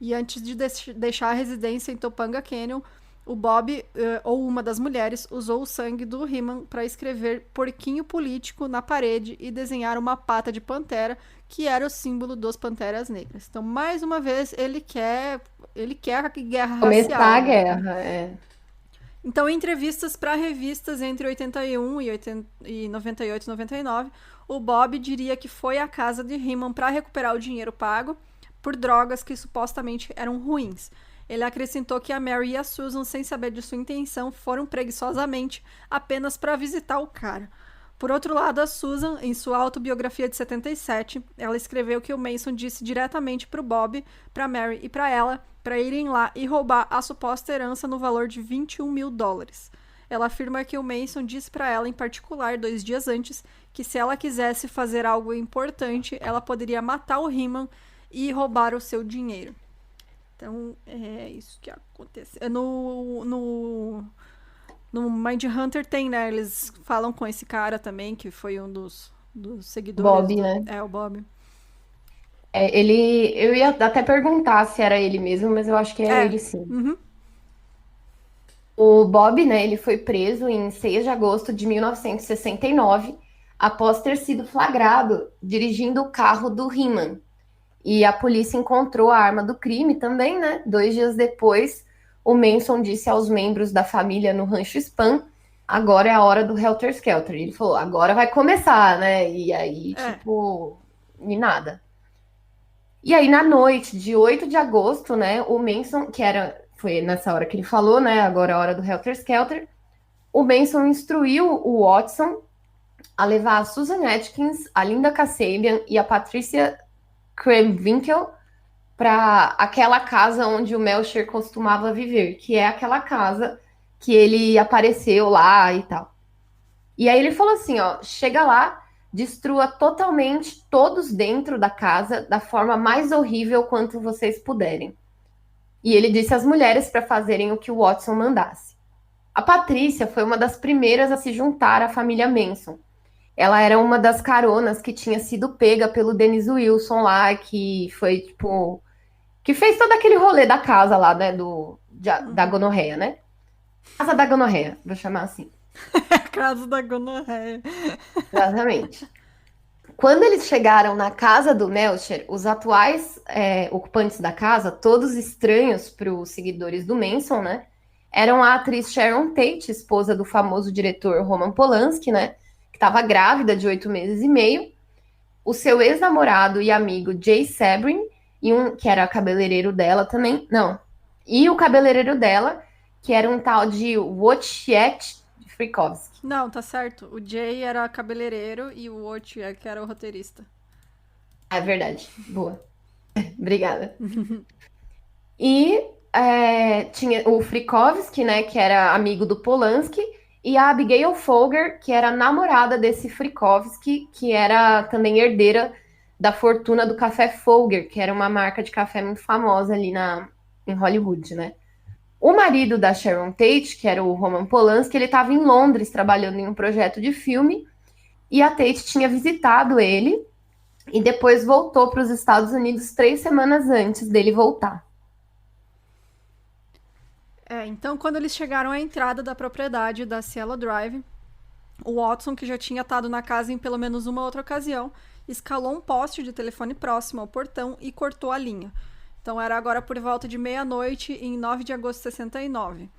E antes de deixar a residência em Topanga Canyon, o Bob, ou uma das mulheres, usou o sangue do Hinman para escrever porquinho político na parede e desenhar uma pata de pantera, que era o símbolo dos Panteras Negras. Então, mais uma vez, ele quer a guerra racial. Começar a guerra, Então, em entrevistas para revistas entre 81 e 98 e 99, o Bob diria que foi à casa de Hinman para recuperar o dinheiro pago por drogas que supostamente eram ruins. Ele acrescentou que a Mary e a Susan, sem saber de sua intenção, foram preguiçosamente apenas para visitar o cara. Por outro lado, a Susan, em sua autobiografia de 77, ela escreveu que o Manson disse diretamente para o Bob, para Mary e para ela, para irem lá e roubar a suposta herança no valor de $21 mil. Ela afirma que o Manson disse para ela, em particular, 2 dias antes, que se ela quisesse fazer algo importante, ela poderia matar o Hinman e roubar o seu dinheiro. Então, é isso que aconteceu. No Mindhunter tem, né? Eles falam com esse cara também, que foi um dos seguidores. Bob, né? É, o Bob. Eu ia até perguntar se era ele mesmo, mas eu acho que é ele sim. Uhum. O Bob, né, ele foi preso em 6 de agosto de 1969, após ter sido flagrado dirigindo o carro do Hinman. E a polícia encontrou a arma do crime também, né? 2 dias depois, o Manson disse aos membros da família no Rancho Spahn, agora é a hora do Helter Skelter. Ele falou, agora vai começar, né? E aí, e nada. E aí, na noite de 8 de agosto, né, o Manson, foi nessa hora que ele falou, né, agora é a hora do Helter Skelter, o Manson instruiu o Watson a levar a Susan Atkins, a Linda Kasabian e a Patricia Krenwinkel para aquela casa onde o Melcher costumava viver, que é aquela casa que ele apareceu lá e tal. E aí ele falou assim, ó, chega lá, destrua totalmente todos dentro da casa da forma mais horrível quanto vocês puderem. E ele disse às mulheres para fazerem o que o Watson mandasse. A Patrícia foi uma das primeiras a se juntar à família Manson. Ela era uma das caronas que tinha sido pega pelo Dennis Wilson lá, que foi, tipo, que fez todo aquele rolê da casa lá, né, da gonorreia, né? Casa da gonorreia, vou chamar assim. Casa da gonorreia. Exatamente. Quando eles chegaram na casa do Melcher, os atuais ocupantes da casa, todos estranhos para os seguidores do Manson, né? Eram a atriz Sharon Tate, esposa do famoso diretor Roman Polanski, né? Que estava grávida de 8 meses e meio. O seu ex-namorado e amigo Jay Sebring, que era cabeleireiro dela também. Não. E o cabeleireiro dela, que era um tal de Wojciech Frykowski. Não, tá certo. O Jay era cabeleireiro e o Wojciech era o roteirista. É verdade. Boa. Obrigada. E tinha o Frykowski, né, que era amigo do Polanski, e a Abigail Folger, que era namorada desse Frykowski, que era também herdeira da fortuna do café Folger, que era uma marca de café muito famosa ali em Hollywood, né? O marido da Sharon Tate, que era o Roman Polanski, ele estava em Londres trabalhando em um projeto de filme, e a Tate tinha visitado ele, e depois voltou para os Estados Unidos 3 semanas antes dele voltar. Então quando eles chegaram à entrada da propriedade da Cielo Drive, o Watson, que já tinha estado na casa em pelo menos uma outra ocasião, escalou um poste de telefone próximo ao portão e cortou a linha. Então era agora por volta de meia-noite, em 9 de agosto de 69.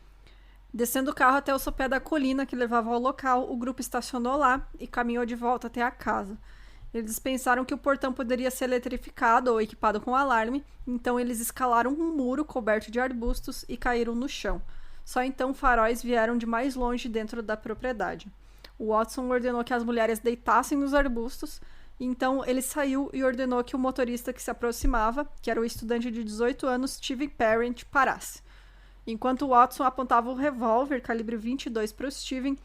Descendo o carro até o sopé da colina que levava ao local, o grupo estacionou lá e caminhou de volta até a casa. Eles pensaram que o portão poderia ser eletrificado ou equipado com alarme, então eles escalaram um muro coberto de arbustos e caíram no chão. Só então faróis vieram de mais longe dentro da propriedade. O Watson ordenou que as mulheres deitassem nos arbustos, então ele saiu e ordenou que o motorista que se aproximava, que era o estudante de 18 anos, Steve Parent, parasse. Enquanto o Watson apontava o revólver calibre 22 para o Steven,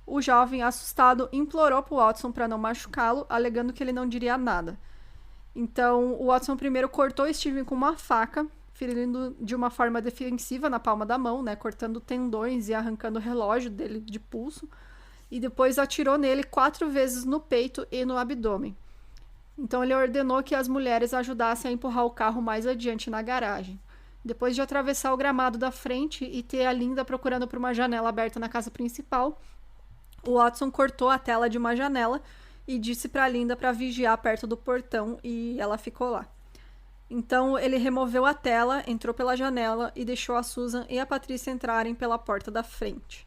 o jovem, assustado, implorou para o Watson para não machucá-lo, alegando que ele não diria nada. Então, o Watson primeiro cortou Steven com uma faca, ferindo de uma forma defensiva na palma da mão, né, cortando tendões e arrancando o relógio dele de pulso, e depois atirou nele 4 vezes no peito e no abdômen. Então, ele ordenou que as mulheres ajudassem a empurrar o carro mais adiante na garagem. Depois de atravessar o gramado da frente e ter a Linda procurando por uma janela aberta na casa principal, o Watson cortou a tela de uma janela e disse para a Linda para vigiar perto do portão, e ela ficou lá. Então ele removeu a tela, entrou pela janela e deixou a Susan e a Patrícia entrarem pela porta da frente.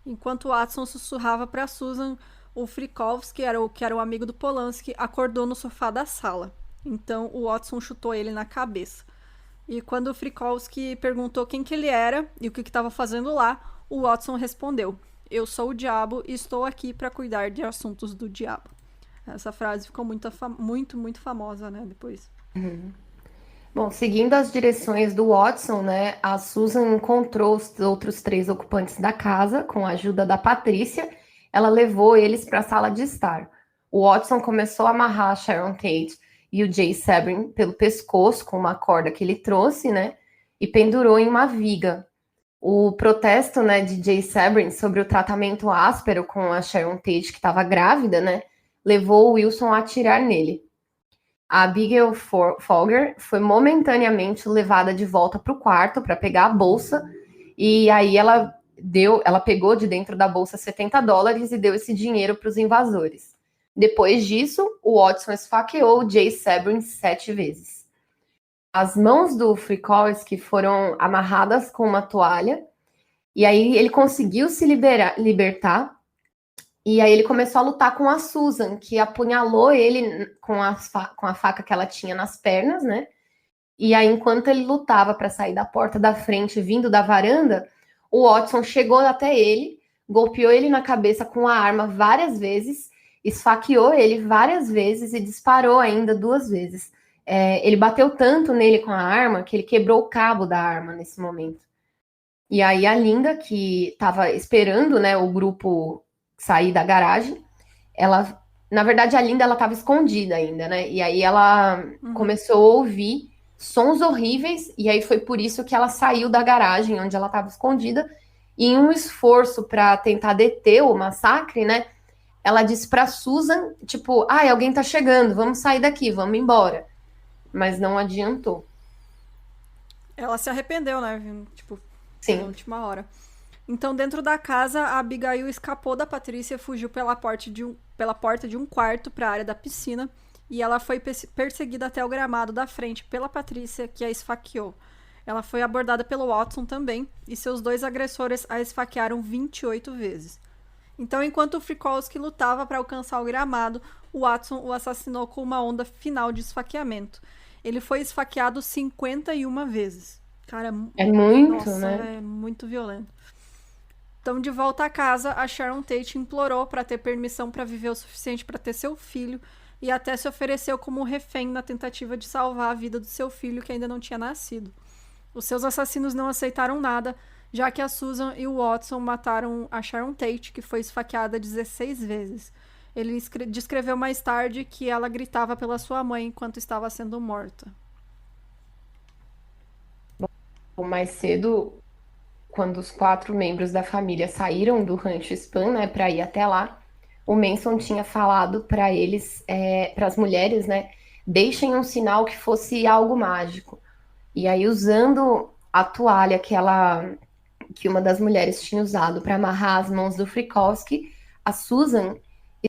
Enquanto o Watson sussurrava para Susan, o Frykowski, que era o amigo do Polanski, acordou no sofá da sala. Então o Watson chutou ele na cabeça. E quando o Frykowski perguntou quem que ele era e o que estava fazendo lá, o Watson respondeu: "Eu sou o diabo e estou aqui para cuidar de assuntos do diabo." Essa frase ficou muito famosa, né, depois. Bom, seguindo as direções do Watson, né, a Susan encontrou os outros 3 ocupantes da casa com a ajuda da Patrícia. Ela levou eles para a sala de estar. O Watson começou a amarrar a Sharon Tate e o Jay Sebring pelo pescoço com uma corda que ele trouxe, né, e pendurou em uma viga. O protesto, né, de Jay Sebring sobre o tratamento áspero com a Sharon Tate, que estava grávida, né, levou o Wilson a atirar nele. A Abigail Folger foi momentaneamente levada de volta para o quarto para pegar a bolsa, e aí ela pegou de dentro da bolsa $70 e deu esse dinheiro para os invasores. Depois disso, o Watson esfaqueou Jay Sebring 7 vezes. As mãos do Frykowski foram amarradas com uma toalha, e aí ele conseguiu se libertar, e aí ele começou a lutar com a Susan, que apunhalou ele com a faca que ela tinha nas pernas, né? E aí, enquanto ele lutava para sair da porta da frente, vindo da varanda, o Watson chegou até ele, golpeou ele na cabeça com a arma várias vezes, esfaqueou ele várias vezes e disparou ainda 2 vezes. Ele bateu tanto nele com a arma que ele quebrou o cabo da arma nesse momento. E aí a Linda, que estava esperando, né, o grupo sair da garagem, na verdade a Linda ela estava escondida ainda, né? E aí ela começou a ouvir sons horríveis e aí foi por isso que ela saiu da garagem onde ela estava escondida. E em um esforço para tentar deter o massacre, né? Ela disse para Susan, tipo, alguém tá chegando, vamos sair daqui, vamos embora. Mas não adiantou. Ela se arrependeu, né? Tipo, Sim. na última hora. Então, dentro da casa, a Abigail escapou da Patrícia e fugiu pela porta de um quarto para a área da piscina. E ela foi perseguida até o gramado da frente pela Patrícia, que a esfaqueou. Ela foi abordada pelo Watson também, e seus 2 agressores a esfaquearam 28 vezes. Então, enquanto o Frykowski lutava para alcançar o gramado, o Watson o assassinou com uma onda final de esfaqueamento. Ele foi esfaqueado 51 vezes. Cara, é muito, nossa, né? É muito violento. Então, de volta a casa, a Sharon Tate implorou para ter permissão para viver o suficiente para ter seu filho e até se ofereceu como refém na tentativa de salvar a vida do seu filho que ainda não tinha nascido. Os seus assassinos não aceitaram nada, já que a Susan e o Watson mataram a Sharon Tate, que foi esfaqueada 16 vezes. Ele descreveu mais tarde que ela gritava pela sua mãe enquanto estava sendo morta. Mais cedo, quando os 4 membros da família saíram do rancho Spahn, né, para ir até lá, o Manson tinha falado para eles, para as mulheres, né, deixem um sinal que fosse algo mágico. E aí, usando a toalha que uma das mulheres tinha usado para amarrar as mãos do Frykowski, a Susan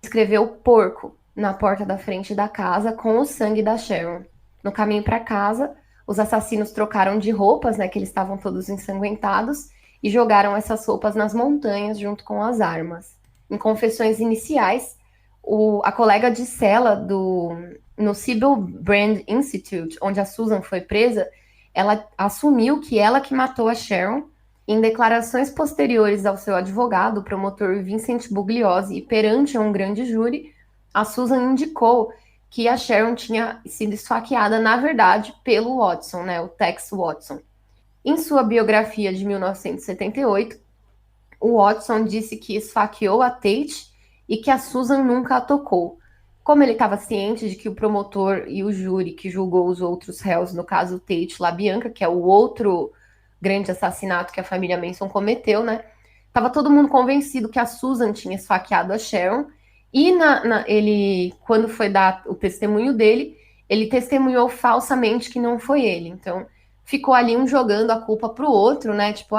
escreveu porco na porta da frente da casa com o sangue da Sharon. No caminho para casa, os assassinos trocaram de roupas, né, que eles estavam todos ensanguentados, e jogaram essas roupas nas montanhas junto com as armas. Em confissões iniciais, a colega de cela no Sybil Brand Institute, onde a Susan foi presa, ela assumiu que ela que matou a Sharon. Em declarações posteriores ao seu advogado, o promotor Vincent Bugliosi, e perante um grande júri, a Susan indicou que a Sharon tinha sido esfaqueada, na verdade, pelo Watson, né, o Tex Watson. Em sua biografia de 1978, o Watson disse que esfaqueou a Tate e que a Susan nunca a tocou. Como ele estava ciente de que o promotor e o júri que julgou os outros réus, no caso Tate LaBianca, que é o outro grande assassinato que a família Manson cometeu, né? Tava todo mundo convencido que a Susan tinha esfaqueado a Sharon. E ele, quando foi dar o testemunho dele, ele testemunhou falsamente que não foi ele. Então, ficou ali um jogando a culpa pro outro, né? Tipo,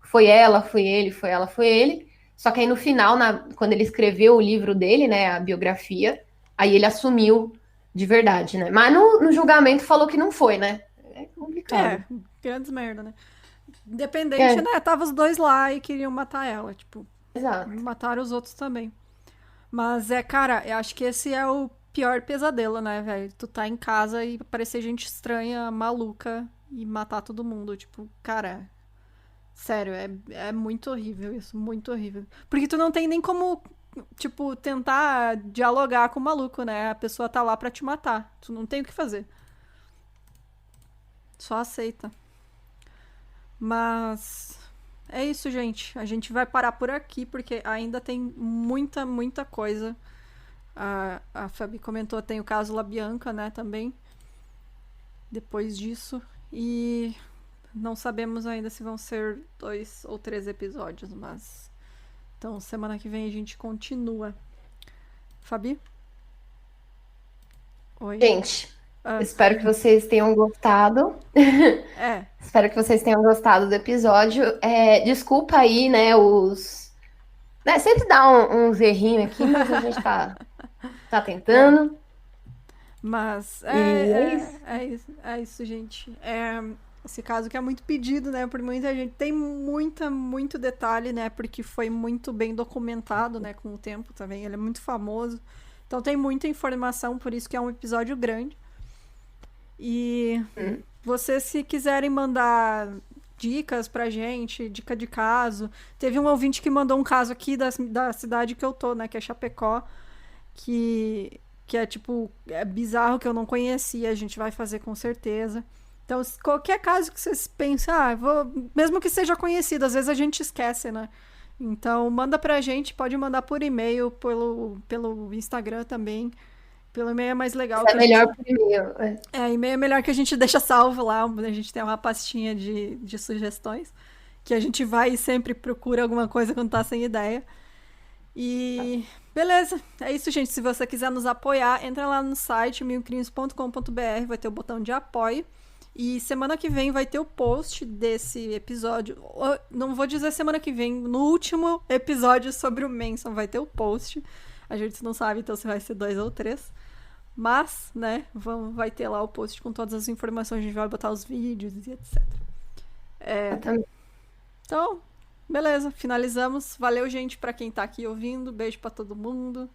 foi ela, foi ele, foi ela, foi ele. Só que aí no final, quando ele escreveu o livro dele, né, a biografia, aí ele assumiu de verdade, né? Mas no julgamento falou que não foi, né? É complicado. Grandes merda, né? Independente, né? Tava os 2 lá e queriam matar ela, tipo. Exato. Mataram os outros também. Mas cara, eu acho que esse é o pior pesadelo, né, velho? Tu tá em casa e aparecer gente estranha, maluca e matar todo mundo. Tipo, cara, sério, é muito horrível isso, muito horrível. Porque tu não tem nem como, tipo, tentar dialogar com o maluco, né? A pessoa tá lá pra te matar. Tu não tem o que fazer. Só aceita. Mas é isso, gente. A gente vai parar por aqui, porque ainda tem muita, muita coisa. A Fabi comentou, tem o caso LaBianca, né, também. Depois disso. E não sabemos ainda se vão ser 2 ou 3 episódios, mas... Então, semana que vem a gente continua. Fabi? Oi. Gente, espero que vocês tenham gostado. Espero que vocês tenham gostado do episódio. Desculpa aí, né, sempre dá uns errinhos aqui, mas a gente tá tentando. Mas é isso, gente. Esse caso que é muito pedido, né, por muita gente. Tem muito detalhe, né, porque foi muito bem documentado, né, com o tempo também. Ele é muito famoso. Então tem muita informação, por isso que é um episódio grande. E vocês, se quiserem mandar dicas pra gente, dica de caso. Teve um ouvinte que mandou um caso aqui da cidade que eu tô, né? Que é Chapecó. Que é tipo, é bizarro, que eu não conhecia. A gente vai fazer com certeza. Então, qualquer caso que vocês pensem, mesmo que seja conhecido, às vezes a gente esquece, né? Então, manda pra gente, pode mandar por e-mail, pelo Instagram também. Pelo e-mail é mais legal. É melhor por e-mail. E-mail é melhor, que a gente deixa salvo lá. A gente tem uma pastinha de sugestões, que a gente vai e sempre procura alguma coisa quando tá sem ideia. E beleza, é isso, gente. Se você quiser nos apoiar, entra lá no site milcrimes.com.br, vai ter o botão de apoio. E semana que vem vai ter o post desse episódio. Não vou dizer semana que vem, no último episódio sobre o Manson vai ter o post. A gente não sabe, então se vai ser 2 ou 3. Mas, né, vai ter lá o post com todas as informações. A gente vai botar os vídeos e etc. Então, beleza, finalizamos. Valeu, gente, pra quem tá aqui ouvindo. Beijo pra todo mundo.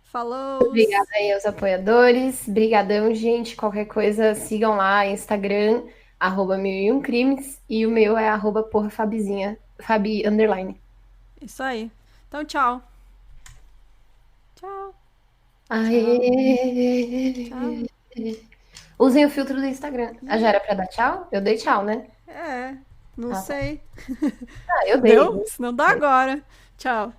Falou! Obrigada aí aos apoiadores. Brigadão, gente. Qualquer coisa, sigam lá, Instagram, @1001crimes. E o meu é @porrafabizinha, Fabi _. Isso aí. Então, tchau. Tchau. Aê. Tchau. Usem o filtro do Instagram. Já era pra dar tchau? Eu dei tchau, né? Não sei. Eu dei. Deu? Se não dá agora. Tchau.